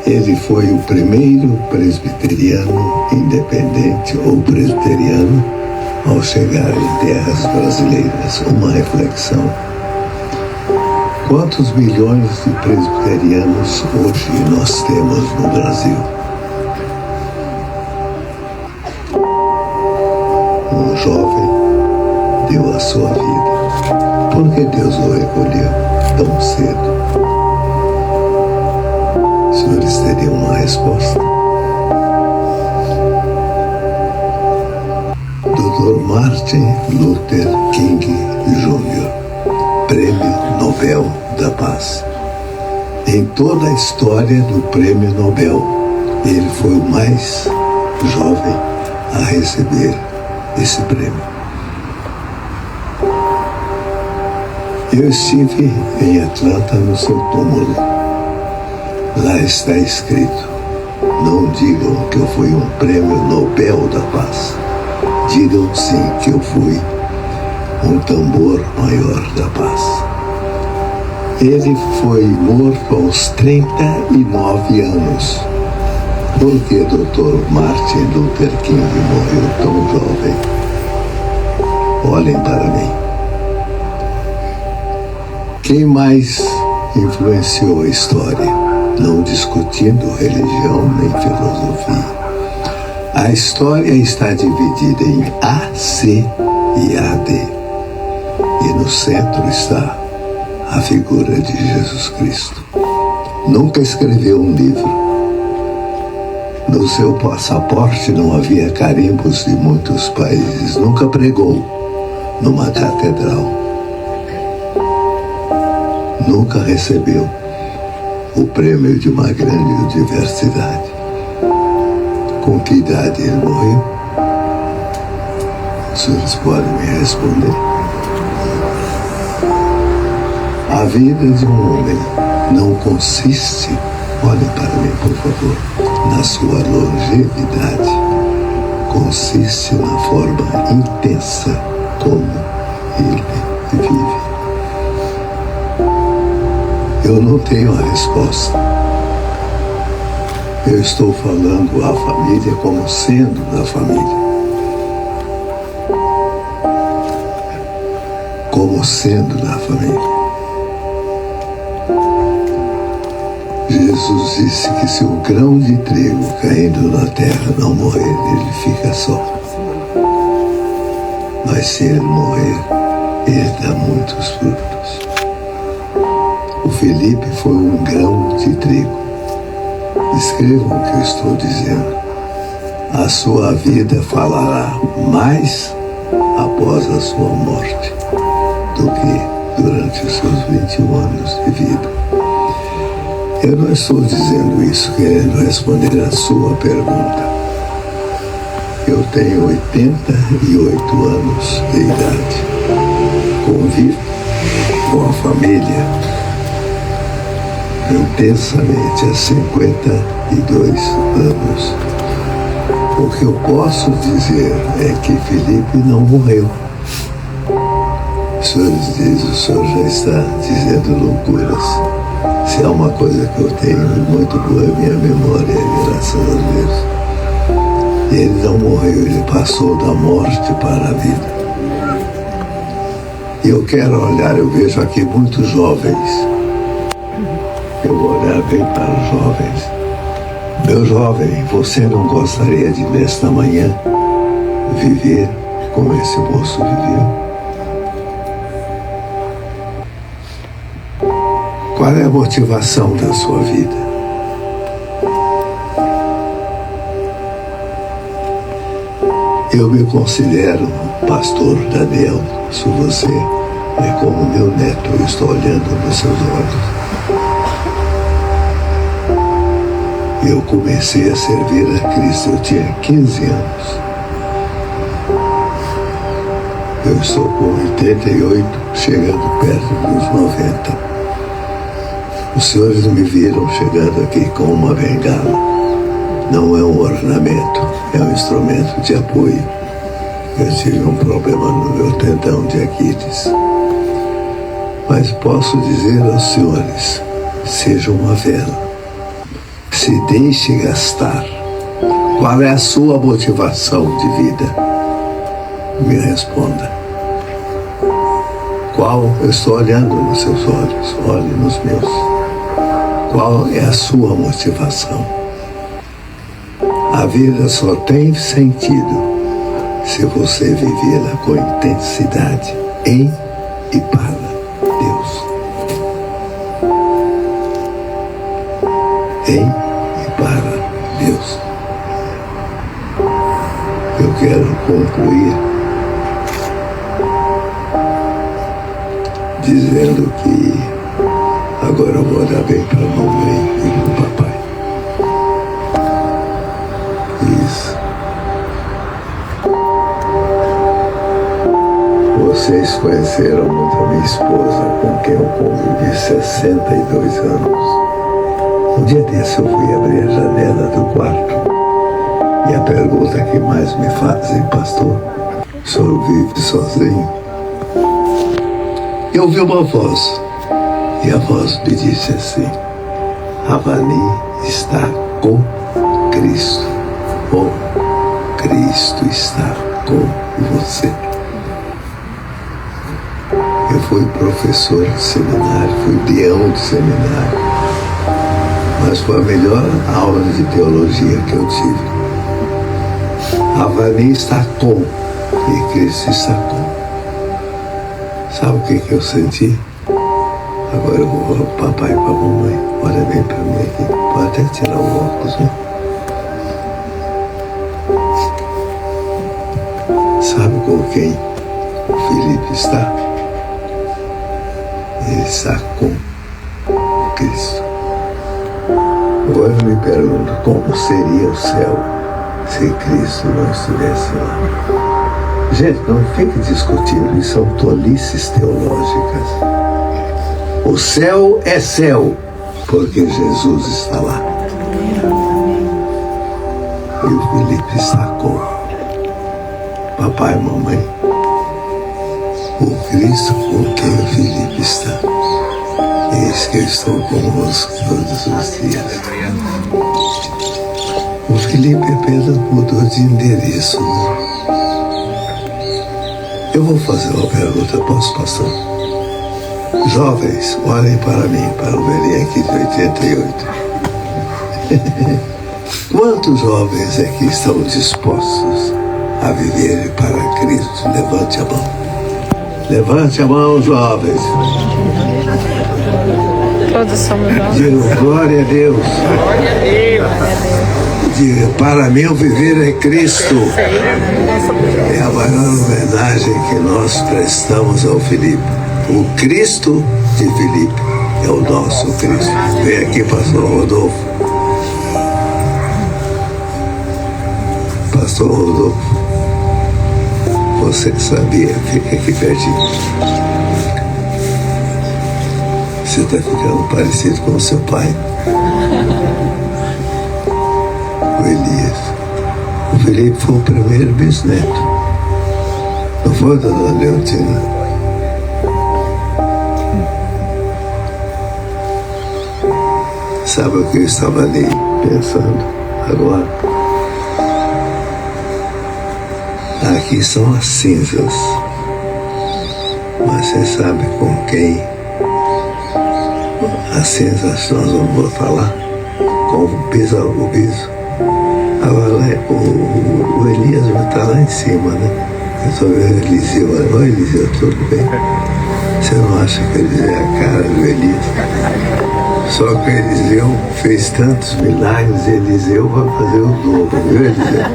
Speaker 8: Ele foi o primeiro presbiteriano independente ou presbiteriano ao chegar em terras brasileiras. Uma reflexão. Quantos milhões de presbiterianos hoje nós temos no Brasil? Um jovem deu a sua vida. Por que Deus o recolheu tão cedo? Os senhores teriam uma resposta? Dr. Martin Luther King Jr., Prêmio Nobel da Paz. Em toda a história do Prêmio Nobel, ele foi o mais jovem a receber esse prêmio. Eu estive em Atlanta no seu túmulo. Lá está escrito: não digam que eu fui um Prêmio Nobel da Paz. Digam sim que eu fui um tambor maior da paz. Ele foi morto aos 39 anos. Por que Dr. Martin Luther King morreu tão jovem? Olhem para mim. Quem mais influenciou a história? Não discutindo religião nem filosofia. A história está dividida em A, C e AD. E no centro está a figura de Jesus Cristo. Nunca escreveu um livro. No seu passaporte não havia carimbos de muitos países. Nunca pregou numa catedral. Nunca recebeu o prêmio de uma grande universidade. Com que idade ele morreu? Os senhores podem me responder? A vida de um homem não consiste, olhem para mim por favor, na sua longevidade. Consiste na forma intensa como ele vive. Eu não tenho a resposta. Eu estou falando a família como sendo da família. Como sendo da família. Jesus disse que se o grão de trigo caindo na terra não morrer, ele fica só. Mas se ele morrer, ele dá muitos frutos. O Felipe foi um grão de trigo. Escrevam o que eu estou dizendo. A sua vida falará mais após a sua morte do que durante os seus 21 anos de vida. Eu não estou dizendo isso querendo responder a sua pergunta. Eu tenho 88 anos de idade. Convivo com a família intensamente há 52 anos. O que eu posso dizer é que Felipe não morreu. O senhor diz, o senhor já está dizendo loucuras. Se há uma coisa que eu tenho muito boa, é minha memória, graças a Deus. Ele não morreu, ele passou da morte para a vida. E eu quero olhar, eu vejo aqui muitos jovens. Eu vou olhar bem para os jovens. Meu jovem, você não gostaria de, nesta manhã, viver como esse moço viveu? Qual é a motivação da sua vida? Eu me considero pastor Daniel. Se você é como meu neto, eu estou olhando nos seus olhos. Eu comecei a servir a Cristo, eu tinha 15 anos. Eu estou com 88, chegando perto dos 90. Os senhores me viram chegando aqui com uma bengala. não é um ornamento, é um instrumento de apoio. Eu tive um problema no meu tendão de Aquiles. Mas posso dizer aos senhores, seja uma vela. Se deixe gastar. Qual é a sua motivação de vida? Me responda. Qual? Eu estou olhando nos seus olhos, olhe nos meus. Qual é a sua motivação? A vida só tem sentido se você vivê-la com intensidade em e para Deus. Em e para Deus. Eu quero concluir dizendo que agora eu vou olhar bem para a mamãe e para o papai. Isso. Vocês conheceram muito a minha esposa, com quem eu convivi 62 anos. Um dia desse eu fui abrir a janela do quarto e a pergunta que mais me fazem, pastor, o senhor vive sozinho? Eu ouvi uma voz e a voz me disse assim: Avani está com Cristo, ou Cristo está com você. Eu fui professor de seminário, fui peão de seminário, mas foi a melhor aula de teologia que eu tive. Avani está com e Cristo está com. Sabe o que eu senti? Agora eu vou para o papai e para a mamãe. Olha bem para mim aqui. Pode até tirar o óculos, né? Sabe com quem o Felipe está? Ele está com Cristo. Agora eu me pergunto como seria o céu se Cristo não estivesse lá. Gente, não fique discutindo, isso são tolices teológicas. O céu é céu, porque Jesus está lá. E o Felipe está com papai e mamãe. O Cristo com quem o Felipe está. Eis que eu estou convosco todos os dias. O Felipe apenas mudou de endereço, né? Eu vou fazer uma pergunta, posso, pastor? Jovens, olhem para mim, para o velhinho aqui de 88. Quantos jovens aqui estão dispostos a viver para Cristo? Levante a mão. Levante a mão, jovens.
Speaker 9: Todos somos jovens.
Speaker 8: Diga glória a Deus.
Speaker 9: Glória a Deus.
Speaker 8: Diga, para mim o viver é Cristo. É a maior homenagem que nós prestamos ao Felipe. O Cristo de Felipe é o nosso Cristo. Vem aqui, pastor Rodolfo. Pastor Rodolfo, você sabia? Fica aqui pertinho. Você está ficando parecido com o seu pai. O Elias. O Felipe foi o primeiro bisneto. Não foi, dona Leontina? Sabe o que eu estava ali pensando agora? Aqui são as cinzas. Mas você sabe com quem as cinzas nós vamos botar lá? Com o piso. Agora o Elias vai estar lá em cima, né? Eu estou vendo o Eliseu. Oi, Eliseu, tudo bem? Você não acha que Eliseu é a cara do Elias? Só que o Eliseu fez tantos milagres, Eliseu vai fazer o dobro, viu, Eliseu?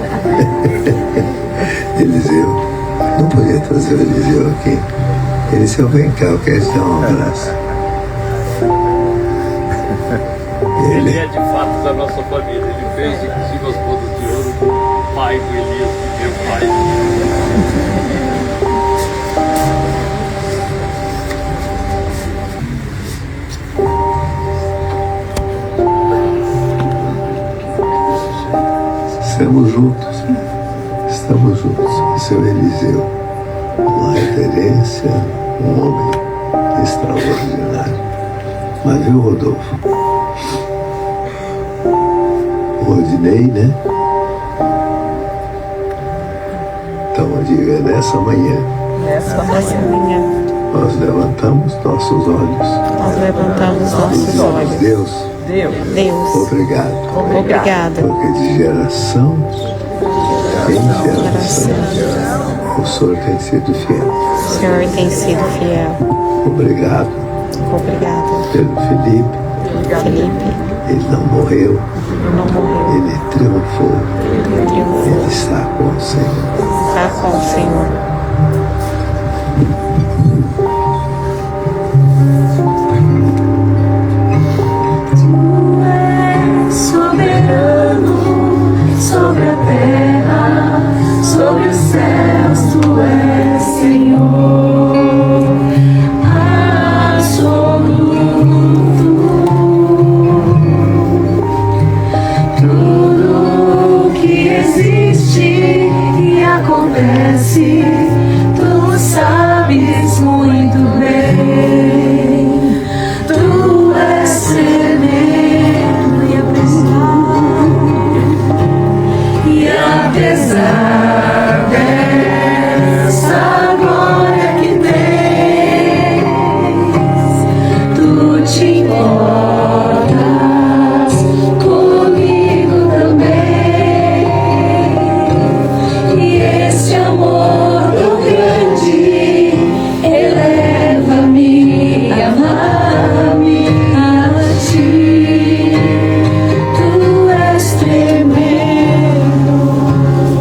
Speaker 8: Eliseu, não podia trazer o Eliseu aqui. Eliseu, vem cá, eu quero te dar um abraço.
Speaker 5: Ele é de fato da nossa família. Ele fez, inclusive, as bodas de ouro do pai do Elias, do meu pai.
Speaker 8: Estamos juntos. Estamos juntos. Seu Eliseu, uma referência, um homem extraordinário. Mas viu, Rodolfo? O Rodinei, né? Então eu digo, nessa manhã, nós levantamos nossos olhos.
Speaker 9: Nós levantamos nossos olhos.
Speaker 8: Deus,
Speaker 9: Deus,
Speaker 8: obrigado.
Speaker 9: obrigada.
Speaker 8: Porque de geração em geração, o Senhor tem sido fiel.
Speaker 9: O Senhor tem sido fiel.
Speaker 8: Obrigado
Speaker 9: Obrigada.
Speaker 8: pelo Felipe.
Speaker 9: Felipe
Speaker 8: Ele não morreu,
Speaker 9: não morreu.
Speaker 8: ele triunfou.
Speaker 9: Ele triunfou.
Speaker 8: Ele está com o Senhor.
Speaker 9: Está com o Senhor.
Speaker 3: Soberano sobre a terra, sobre os céus, tu és Senhor absoluto. Tudo que existe e acontece, tu sabes muito bem. Tu és tremendo e apesar dessa glória que tens, tu te importas comigo também. E esse amor tão grande eleva-me a amar-me a ti. Tu és tremendo. E apesar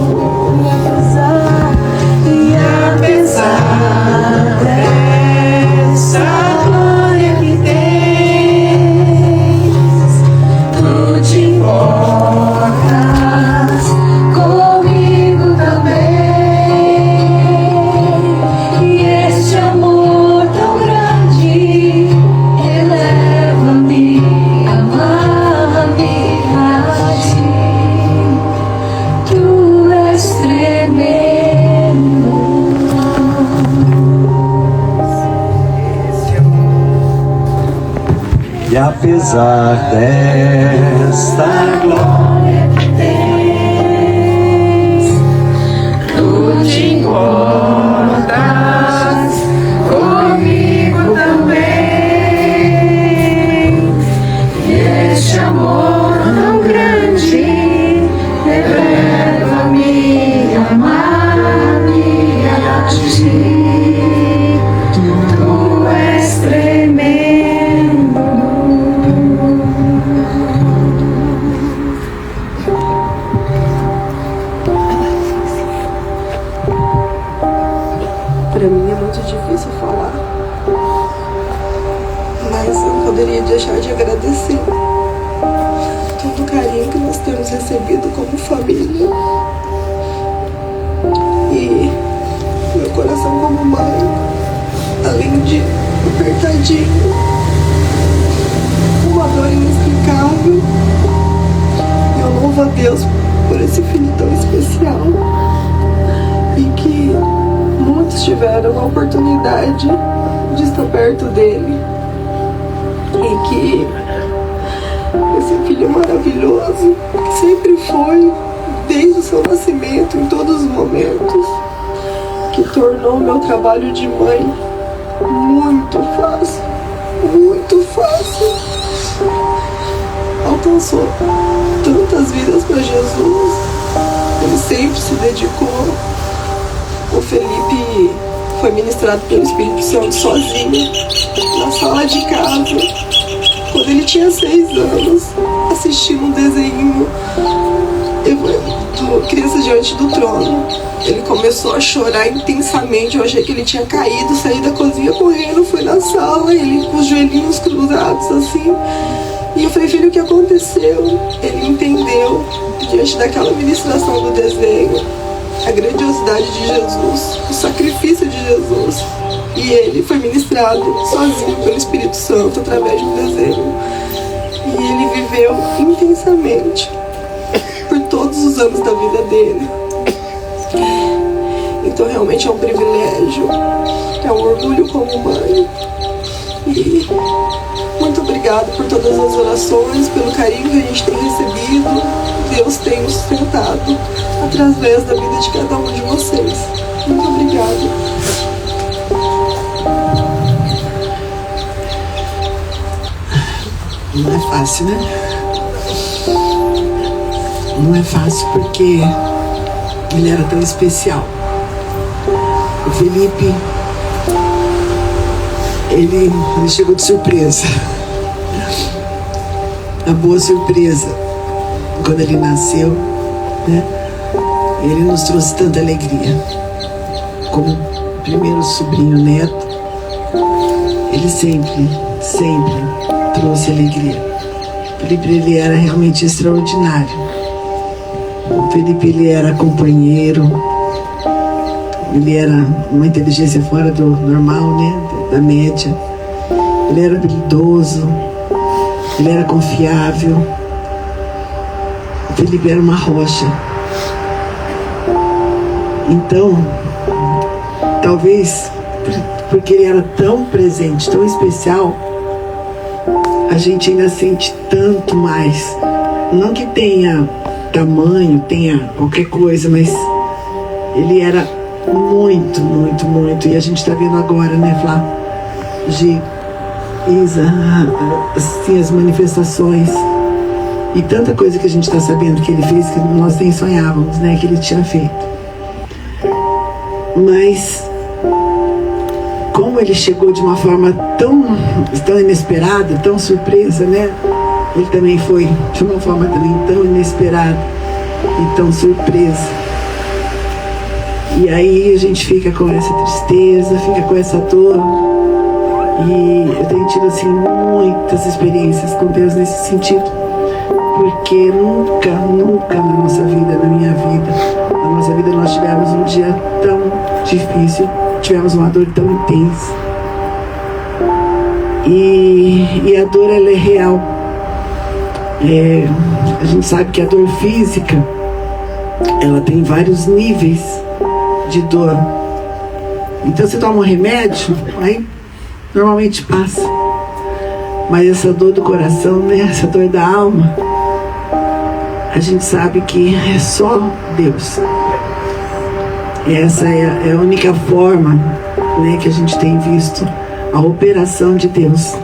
Speaker 3: dessa glória que tens, tu te importas comigo também. E este amor tão grande eleva-me a amar-me a ti. Tu és tremendo.
Speaker 6: E apesar desta glória
Speaker 3: Que tens, tu te importas comigo também. E este amor tão grande eleva-me a amar-me a ti. Tu és tremendo.
Speaker 10: Para mim é muito difícil falar, mas eu não poderia deixar de agradecer todo o carinho que nós temos recebido como família e meu coração como mãe, além de apertadinho, uma dor inexplicável. Eu louvo a Deus por esse filho tão especial e que muitos tiveram a oportunidade de estar perto dele e que esse filho maravilhoso que sempre foi desde o seu nascimento em todos os momentos, que tornou meu trabalho de mãe muito fácil, alcançou tantas vidas para Jesus. Ele sempre se dedicou. O Felipe foi ministrado pelo Espírito Santo sozinho, na sala de casa, quando ele tinha 6 anos, assistindo um desenho do Criança Diante do Trono. Ele começou a chorar intensamente. Eu achei que ele tinha caído, saí da cozinha correndo, fui na sala, ele com os joelhinhos cruzados assim. E eu falei, filho, o que aconteceu? Ele entendeu, diante daquela ministração do desenho, a grandiosidade de Jesus, o sacrifício de Jesus. E ele foi ministrado sozinho pelo Espírito Santo através de um desenho. E ele viveu intensamente por todos os anos da vida dele. Então realmente é um privilégio, é um orgulho como mãe. E muito obrigada por todas as orações, pelo carinho que a gente tem recebido. Deus tem nos sustentado através da vida de cada um de vocês. Muito obrigada.
Speaker 11: Não é fácil, né? Não é fácil porque ele era tão especial. O Felipe, ele chegou de surpresa. A boa surpresa, quando ele nasceu, né? Ele nos trouxe tanta alegria. Como primeiro sobrinho neto, ele sempre trouxe alegria. O Felipe, ele era realmente extraordinário. O Felipe, ele era companheiro, ele era uma inteligência fora do normal, né? Da média. Ele era habilidoso, ele era confiável. O Felipe era uma rocha. Então, talvez porque ele era tão presente, tão especial, a gente ainda sente tanto mais. Não que tenha tamanho, tenha qualquer coisa, mas ele era muito, muito, muito. E a gente está vendo agora, né, Flá, de Isa, assim, as manifestações e tanta coisa que a gente está sabendo que ele fez que nós nem sonhávamos, né, que ele tinha feito. Mas como ele chegou de uma forma tão inesperada, tão surpresa, né? Ele também foi de uma forma também tão inesperada e tão surpresa. E aí a gente fica com essa tristeza, fica com essa dor. E eu tenho tido assim muitas experiências com Deus nesse sentido, porque nunca na nossa vida, na minha vida, na nossa vida nós tivemos um dia tão difícil, tivemos uma dor tão intensa. E a dor, ela é real. A gente sabe que a dor física, ela tem vários níveis de dor. Então você toma um remédio, aí normalmente passa. Mas essa dor do coração, né, essa dor da alma, a gente sabe que é só Deus. Essa é a única forma, né, que a gente tem visto a operação de Deus.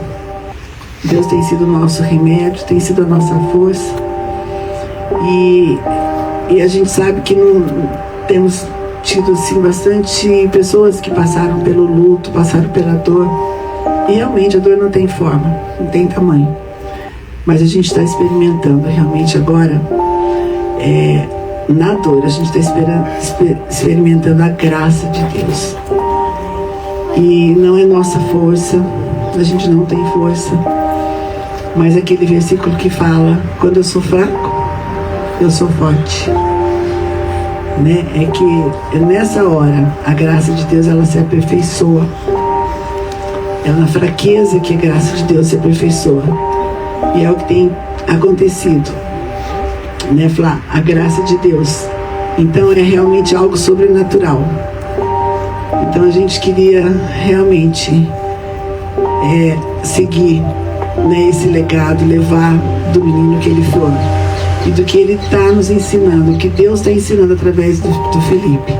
Speaker 11: Deus tem sido o nosso remédio, tem sido a nossa força. E a gente sabe que não temos tido assim, bastante pessoas que passaram pelo luto, passaram pela dor. E realmente a dor não tem forma, não tem tamanho. Mas a gente está experimentando realmente agora, na dor, a gente está experimentando a graça de Deus. E não é nossa força, a gente não tem força. Mas aquele versículo que fala, quando eu sou fraco, eu sou forte. Né? É que nessa hora, a graça de Deus, ela se aperfeiçoa. É na fraqueza que a graça de Deus se aperfeiçoa. E é o que tem acontecido, né, Flá? A graça de Deus. Então é realmente algo sobrenatural. Então a gente queria realmente seguir, né, esse legado, levar do menino que ele for e do que ele está nos ensinando, o que Deus está ensinando através do Felipe,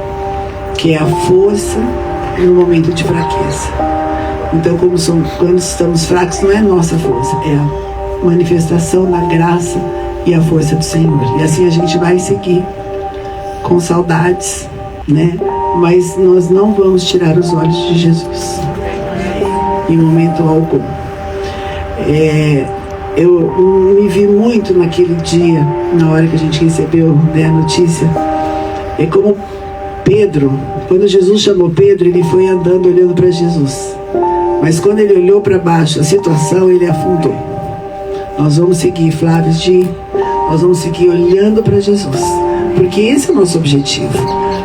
Speaker 11: que é a força no momento de fraqueza. Então, quando estamos fracos, não é nossa força, é a manifestação da graça e a força do Senhor. E assim a gente vai seguir com saudades, né? Mas nós não vamos tirar os olhos de Jesus em momento algum. Eu me vi muito naquele dia, na hora que a gente recebeu, né, a notícia. É como Pedro, quando Jesus chamou Pedro, ele foi andando olhando para Jesus. Mas quando ele olhou para baixo, a situação, ele afundou. Nós vamos seguir, Flávio, nós vamos seguir olhando para Jesus, porque esse é o nosso objetivo.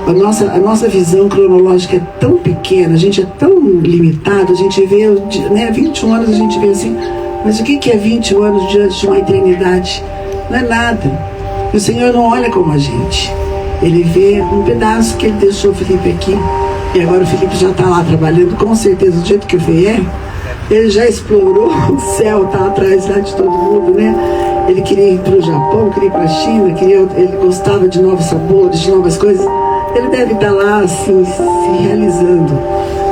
Speaker 11: A nossa visão cronológica é tão pequena, a gente é tão limitado, a gente vê, né, 21 anos a gente vê assim, mas o que é 21 anos diante de uma eternidade? Não é nada. E o Senhor não olha como a gente. Ele vê um pedaço que ele deixou o Felipe aqui. E agora o Felipe já está lá trabalhando, com certeza, do jeito que o Fê é. Ele já explorou o céu, tá atrás lá de todo mundo, né? Ele queria ir para o Japão, queria ir para a China, ele gostava de novos sabores, de novas coisas. Ele deve estar lá, assim, se realizando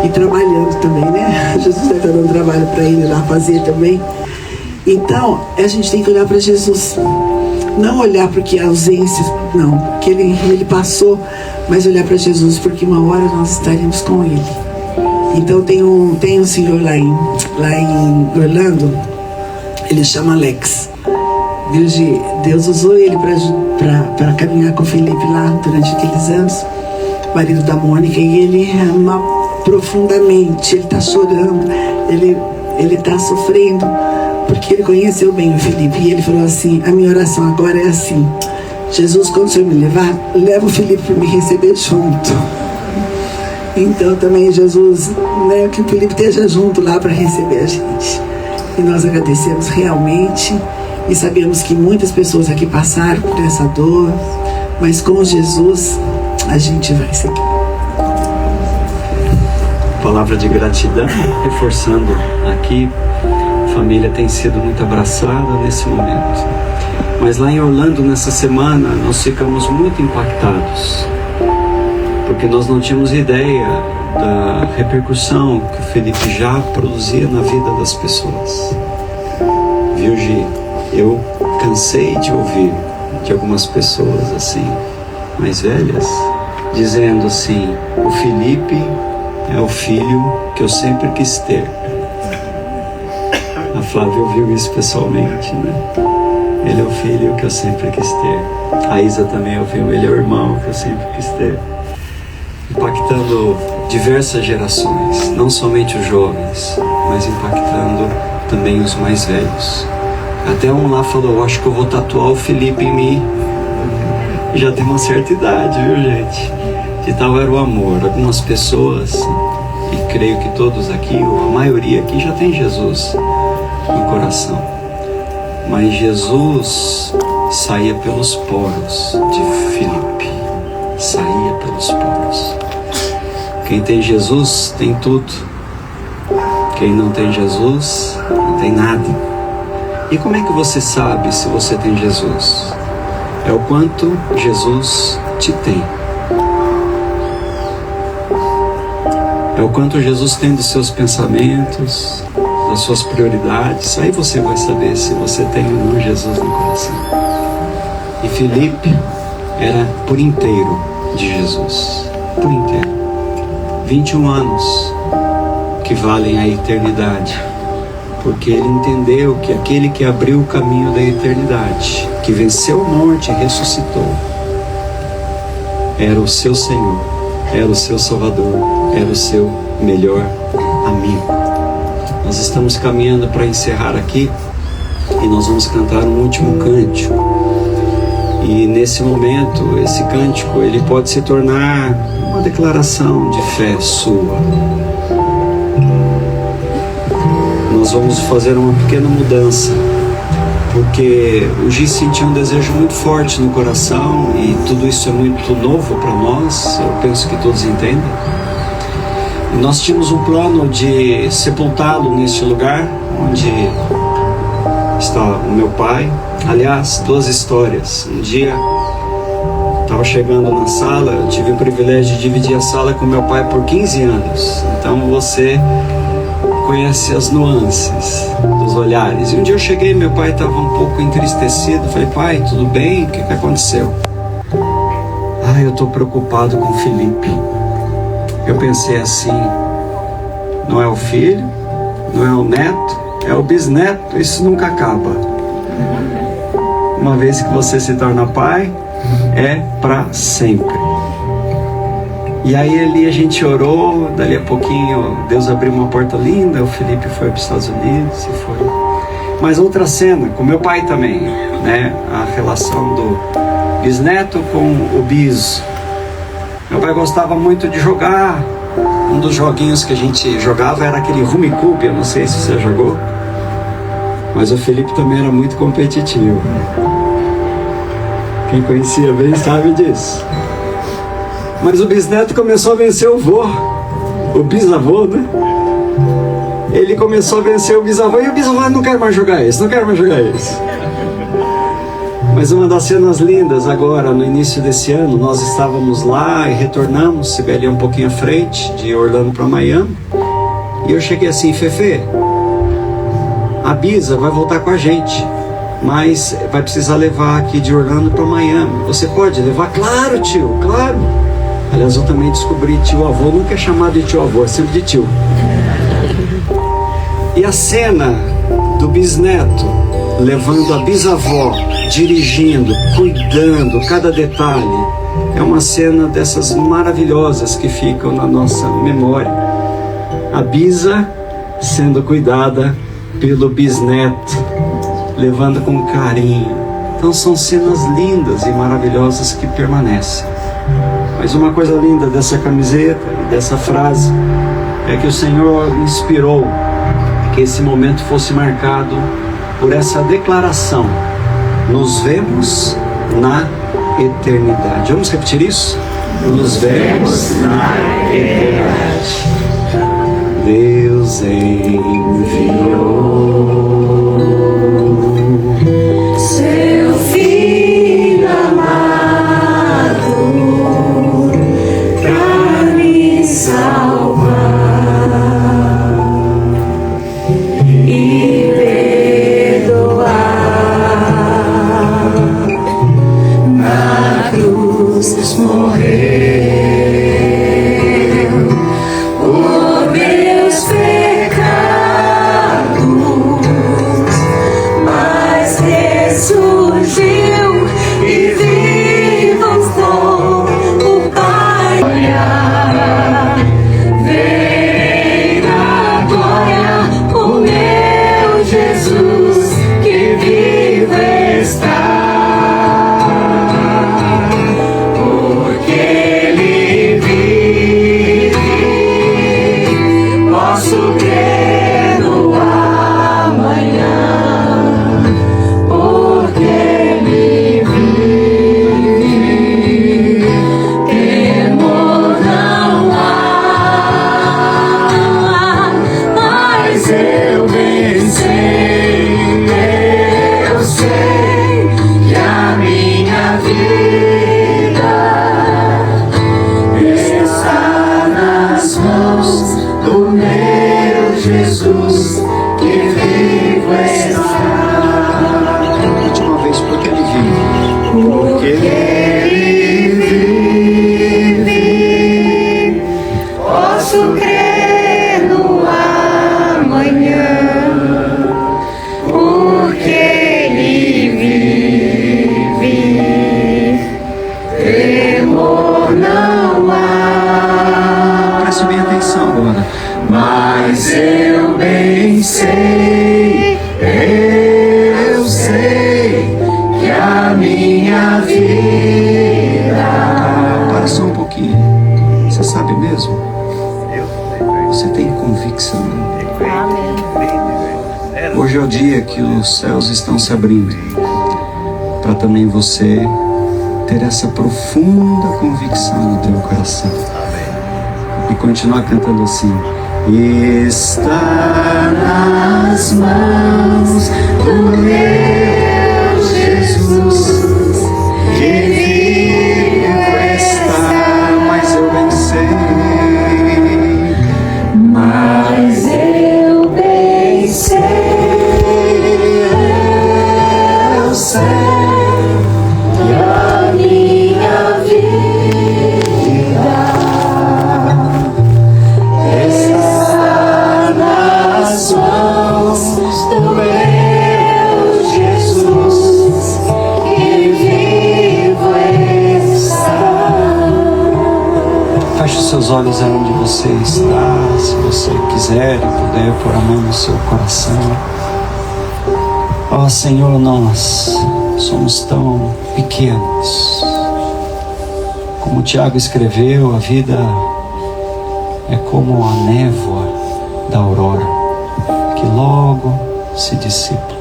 Speaker 11: e trabalhando também, né? Jesus deve estar dando trabalho para ele lá fazer também. Então, a gente tem que olhar para Jesus. Não olhar porque a ausência, não, porque ele passou, mas olhar para Jesus, porque uma hora nós estaremos com ele. Então tem um senhor lá em Orlando, ele chama Alex. Deus usou ele para caminhar com o Felipe lá durante aqueles anos, marido da Mônica, e ele ama profundamente. Ele está chorando, ele está sofrendo, porque ele conheceu bem o Felipe. E ele falou assim: a minha oração agora é assim: Jesus, quando o Senhor me levar, leva o Felipe para me receber junto. Então também Jesus, né, que o Felipe esteja junto lá para receber a gente. E nós agradecemos realmente, e sabemos que muitas pessoas aqui passaram por essa dor, mas com Jesus a gente vai seguir.
Speaker 12: Palavra de gratidão, reforçando aqui, a família tem sido muito abraçada nesse momento. Mas lá em Orlando, nessa semana, nós ficamos muito impactados, porque nós não tínhamos ideia da repercussão que o Felipe já produzia na vida das pessoas. Viu, Gi? Eu cansei de ouvir de algumas pessoas assim, mais velhas, dizendo assim: o Felipe é o filho que eu sempre quis ter. A Flávia ouviu isso pessoalmente, né? Ele é o filho que eu sempre quis ter. A Isa também ouviu: ele é o irmão que eu sempre quis ter. Impactando diversas gerações, não somente os jovens, mas impactando também os mais velhos. Até um lá falou: acho que eu vou tatuar o Felipe em mim. Já tem uma certa idade, viu, gente? Que tal era o amor? Algumas pessoas, e creio que todos aqui, ou a maioria aqui, já tem Jesus no coração. Mas Jesus saía pelos poros de Felipe. Saía pelos poros. Quem tem Jesus tem tudo. Quem não tem Jesus não tem nada. E como é que você sabe se você tem Jesus? É o quanto Jesus te tem. É o quanto Jesus tem dos seus pensamentos, das suas prioridades. Aí você vai saber se você tem ou não Jesus no coração. E Felipe era por inteiro de Jesus. Por inteiro. 21 anos que valem a eternidade. Porque ele entendeu que aquele que abriu o caminho da eternidade, que venceu a morte e ressuscitou, era o seu Senhor, era o seu Salvador, era o seu melhor amigo. Nós estamos caminhando para encerrar aqui e nós vamos cantar um último cântico. E nesse momento, esse cântico, ele pode se tornar uma declaração de fé sua. Nós vamos fazer uma pequena mudança, porque o Gi sentiu um desejo muito forte no coração, e tudo isso é muito novo para nós, eu penso que todos entendem. E nós tínhamos um plano de sepultá-lo neste lugar onde está o meu pai. Aliás, duas histórias. Um dia estava chegando na sala, eu tive o privilégio de dividir a sala com meu pai por 15 anos. Então você conhece as nuances dos olhares. E um dia eu cheguei, meu pai estava um pouco entristecido. Falei: pai, tudo bem? O que aconteceu? Eu estou preocupado com o Felipe. Eu pensei assim: não é o filho, não é o neto, é o bisneto. Isso nunca acaba. Uma vez que você se torna pai, é para sempre. E aí ali a gente orou, dali a pouquinho Deus abriu uma porta linda, o Felipe foi para os Estados Unidos e foi. Mas outra cena, com meu pai também, né? A relação do bisneto com o bis. Meu pai gostava muito de jogar. Um dos joguinhos que a gente jogava era aquele Rummikub, eu não sei se você jogou. Mas o Felipe também era muito competitivo. Quem conhecia bem sabe disso. Mas o bisneto começou a vencer o vô, o bisavô, né? Ele começou a vencer o bisavô e o bisavô não quer mais jogar esse, não quer mais jogar esse. Mas uma das cenas lindas agora, no início desse ano, nós estávamos lá e retornamos, Sibeli um pouquinho à frente, de Orlando para Miami. E eu cheguei assim, Fefe, a Bisa vai voltar com a gente, mas vai precisar levar aqui de Orlando para Miami. Você pode levar? Claro, tio, claro. Aliás, eu também descobri tio avô, nunca é chamado de tio avô, é sempre de tio. E a cena do bisneto levando a bisavó, dirigindo, cuidando, cada detalhe, é uma cena dessas maravilhosas que ficam na nossa memória. A bisa sendo cuidada pelo bisneto, levando com carinho. Então são cenas lindas e maravilhosas que permanecem. Mas uma coisa linda dessa camiseta e dessa frase é que o Senhor inspirou que esse momento fosse marcado por essa declaração: nos vemos na eternidade. Vamos repetir isso? Nos vemos na eternidade. Deus enviou
Speaker 3: seu Filho amado pra me salvar e perdoar. Na cruz morreu por meus pecados, mas ressurgiu e vivo estou. O Pai vem na glória, o meu Jesus que vivo está. Porque Ele vive, posso crer no amanhã. Porque Ele vive, temor não há. Mas eu venci, eu sei que a minha vida está nas mãos do meu Jesus que vivo está.
Speaker 12: última vez, porque Ele vive.
Speaker 3: Porque Ele vive, posso crer no amanhã. Porque Ele vive, temor não há.
Speaker 12: Preste bem atenção agora.
Speaker 3: Mas eu bem sei, eu sei que a minha vida.
Speaker 12: Para só um pouquinho. Você sabe mesmo? Você tem convicção. Hoje é o dia que os céus estão se abrindo para também você ter essa profunda convicção no teu coração e continuar cantando assim: está nas mãos do meu Jesus que vivo está. Mas eu bem sei,
Speaker 3: Mas eu bem sei, eu sei que a minha vida está nas mãos do meu Jesus que vivo está.
Speaker 12: feche os seus olhos aí onde você está. Se você quiser e puder pôr a mão no seu coração. Ó Senhor, nós somos tão pequenos. Como o Tiago escreveu, a vida é como a névoa da aurora, que logo se dissipa.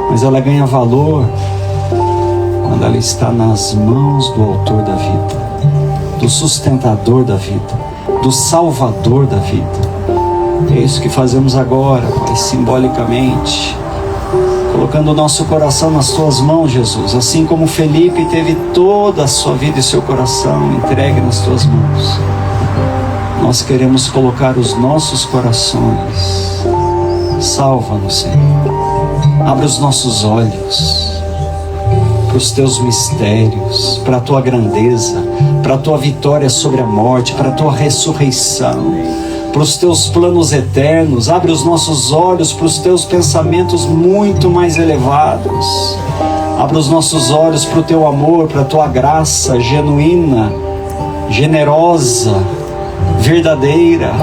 Speaker 12: Mas ela ganha valor quando ela está nas mãos do autor da vida, do sustentador da vida, do salvador da vida. É isso que fazemos agora, Pai, simbolicamente, colocando o nosso coração nas tuas mãos, Jesus, assim como Felipe teve toda a sua vida e seu coração entregue nas tuas mãos. Nós queremos colocar os nossos corações. Salva-nos, Senhor. Abre os nossos olhos para os teus mistérios, para a tua grandeza, para a tua vitória sobre a morte, para a tua ressurreição, para os teus planos eternos. Abre os nossos olhos para os teus pensamentos muito mais elevados. Abre os nossos olhos para o teu amor, para a tua graça genuína, generosa, verdadeira,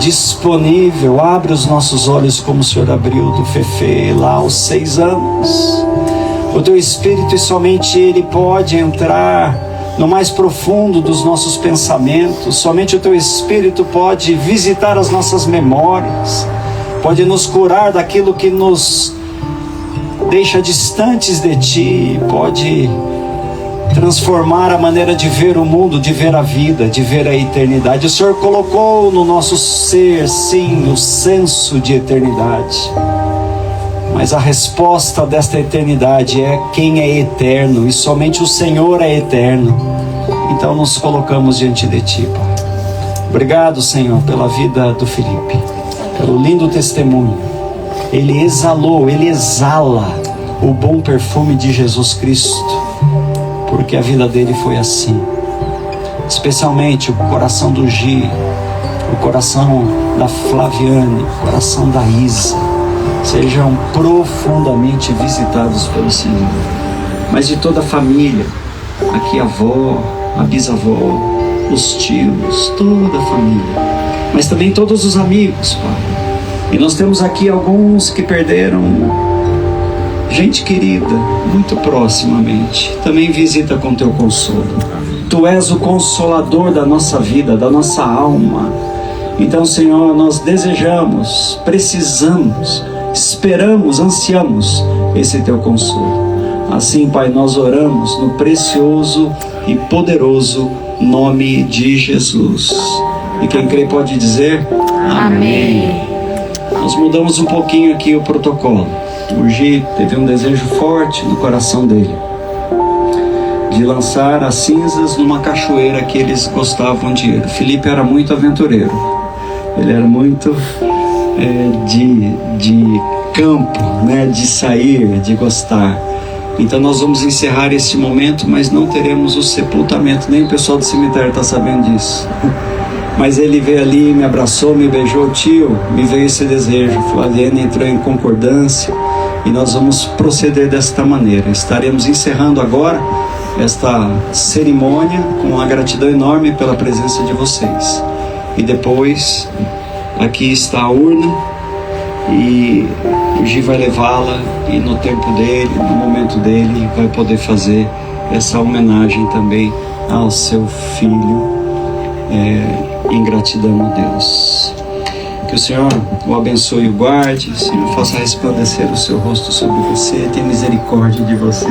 Speaker 12: disponível. Abre os nossos olhos como o Senhor abriu do Fefe lá aos 6 anos. O teu Espírito, e somente Ele pode entrar no mais profundo dos nossos pensamentos. Somente o teu Espírito pode visitar as nossas memórias, pode nos curar daquilo que nos deixa distantes de Ti, pode transformar a maneira de ver o mundo, de ver a vida, de ver a eternidade. O Senhor colocou no nosso ser, sim, o senso de eternidade. Mas a resposta desta eternidade é quem é eterno, e somente o Senhor é eterno. Então nos colocamos diante de Ti, Pai. Obrigado, Senhor, pela vida do Felipe, pelo lindo testemunho. Ele exalou, ele exala o bom perfume de Jesus Cristo, porque a vida dele foi assim. Especialmente o coração do Gi, o coração da Flaviane, o coração da Isa, sejam profundamente visitados pelo Senhor. Mas de toda a família, aqui a avó, a bisavó, os tios, toda a família, mas também todos os amigos, Pai. E nós temos aqui alguns que perderam gente querida, muito proximamente. Também visita com teu consolo. Tu és o consolador da nossa vida, da nossa alma. Então, Senhor, nós desejamos, precisamos, esperamos, ansiamos esse teu consolo. Assim, Pai, nós oramos no precioso e poderoso nome de Jesus. E quem crê pode dizer amém. Nós mudamos um pouquinho aqui o protocolo. O Gi teve um desejo forte no coração dele de lançar as cinzas numa cachoeira que eles gostavam de ir. Felipe era muito aventureiro. Ele era muito de campo, né? De sair, de gostar. Então nós vamos encerrar este momento, mas não teremos o sepultamento. Nem o pessoal do cemitério está sabendo disso. Mas ele veio ali, me abraçou, me beijou. Tio, me veio esse desejo. Flaviana entrou em concordância e nós vamos proceder desta maneira. Estaremos encerrando agora esta cerimônia com uma gratidão enorme pela presença de vocês. E depois, aqui está a urna e o Gi vai levá-la e no tempo dele, no momento dele, vai poder fazer essa homenagem também ao seu filho, em gratidão a Deus. Que o Senhor o abençoe e o guarde, o Senhor faça resplandecer o seu rosto sobre você, tenha misericórdia de você.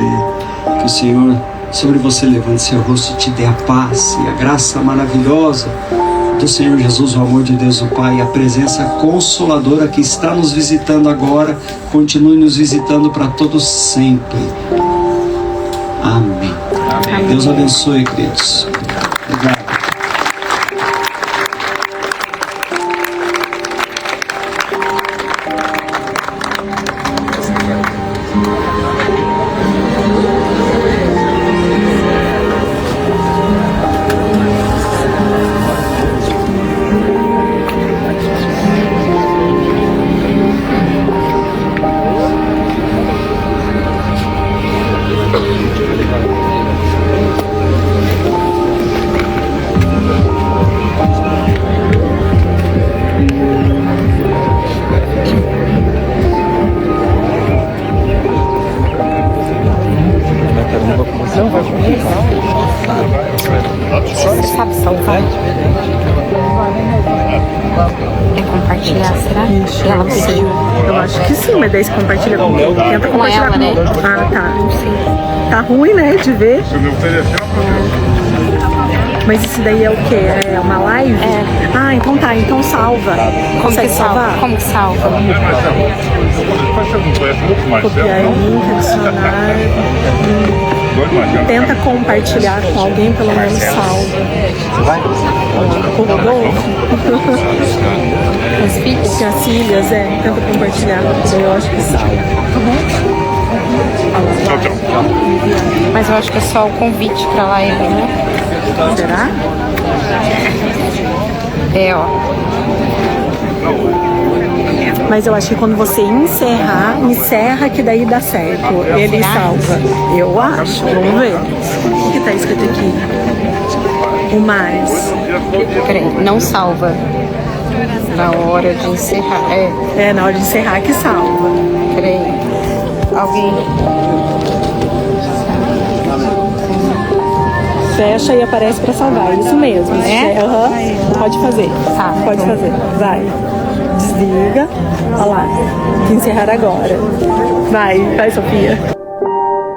Speaker 12: Que o Senhor sobre você levante seu rosto e te dê a paz e a graça maravilhosa do Senhor Jesus, o amor de Deus o Pai, a presença consoladora que está nos visitando agora, continue nos visitando para todos sempre. Amém. Amém. Deus abençoe, queridos. Obrigado.
Speaker 13: mas daí você compartilha com quem? Tenta compartilhar
Speaker 14: ela, né?
Speaker 13: Ah, tá. Tá ruim, né, de ver. Mas isso daí é o quê? É uma live?
Speaker 14: É.
Speaker 13: Ah, então tá. Então salva. Consegue salvar?
Speaker 14: Como que salva?
Speaker 13: Copiar link, adicionar. Tenta compartilhar com alguém, pelo menos salva. O Rodolfo? As filhas, tenta compartilhar. Eu acho que salva.
Speaker 14: Mas eu acho que é só o convite pra live, né?
Speaker 13: Será?
Speaker 14: É, ó.
Speaker 13: Mas eu acho que quando você encerra que daí dá certo. Ele salva. Eu acho. Vamos ver. O que tá escrito aqui? O mais.
Speaker 14: Peraí, não salva. Na hora de encerrar.
Speaker 13: É, na hora de encerrar que salva.
Speaker 14: Peraí. Alguém.
Speaker 13: Fecha e aparece pra salvar. Isso mesmo.
Speaker 14: É?
Speaker 13: Pode fazer.
Speaker 14: Tá,
Speaker 13: pode fazer. Vai. Desliga. Olha lá. Encerrar agora. Vai, Sofia.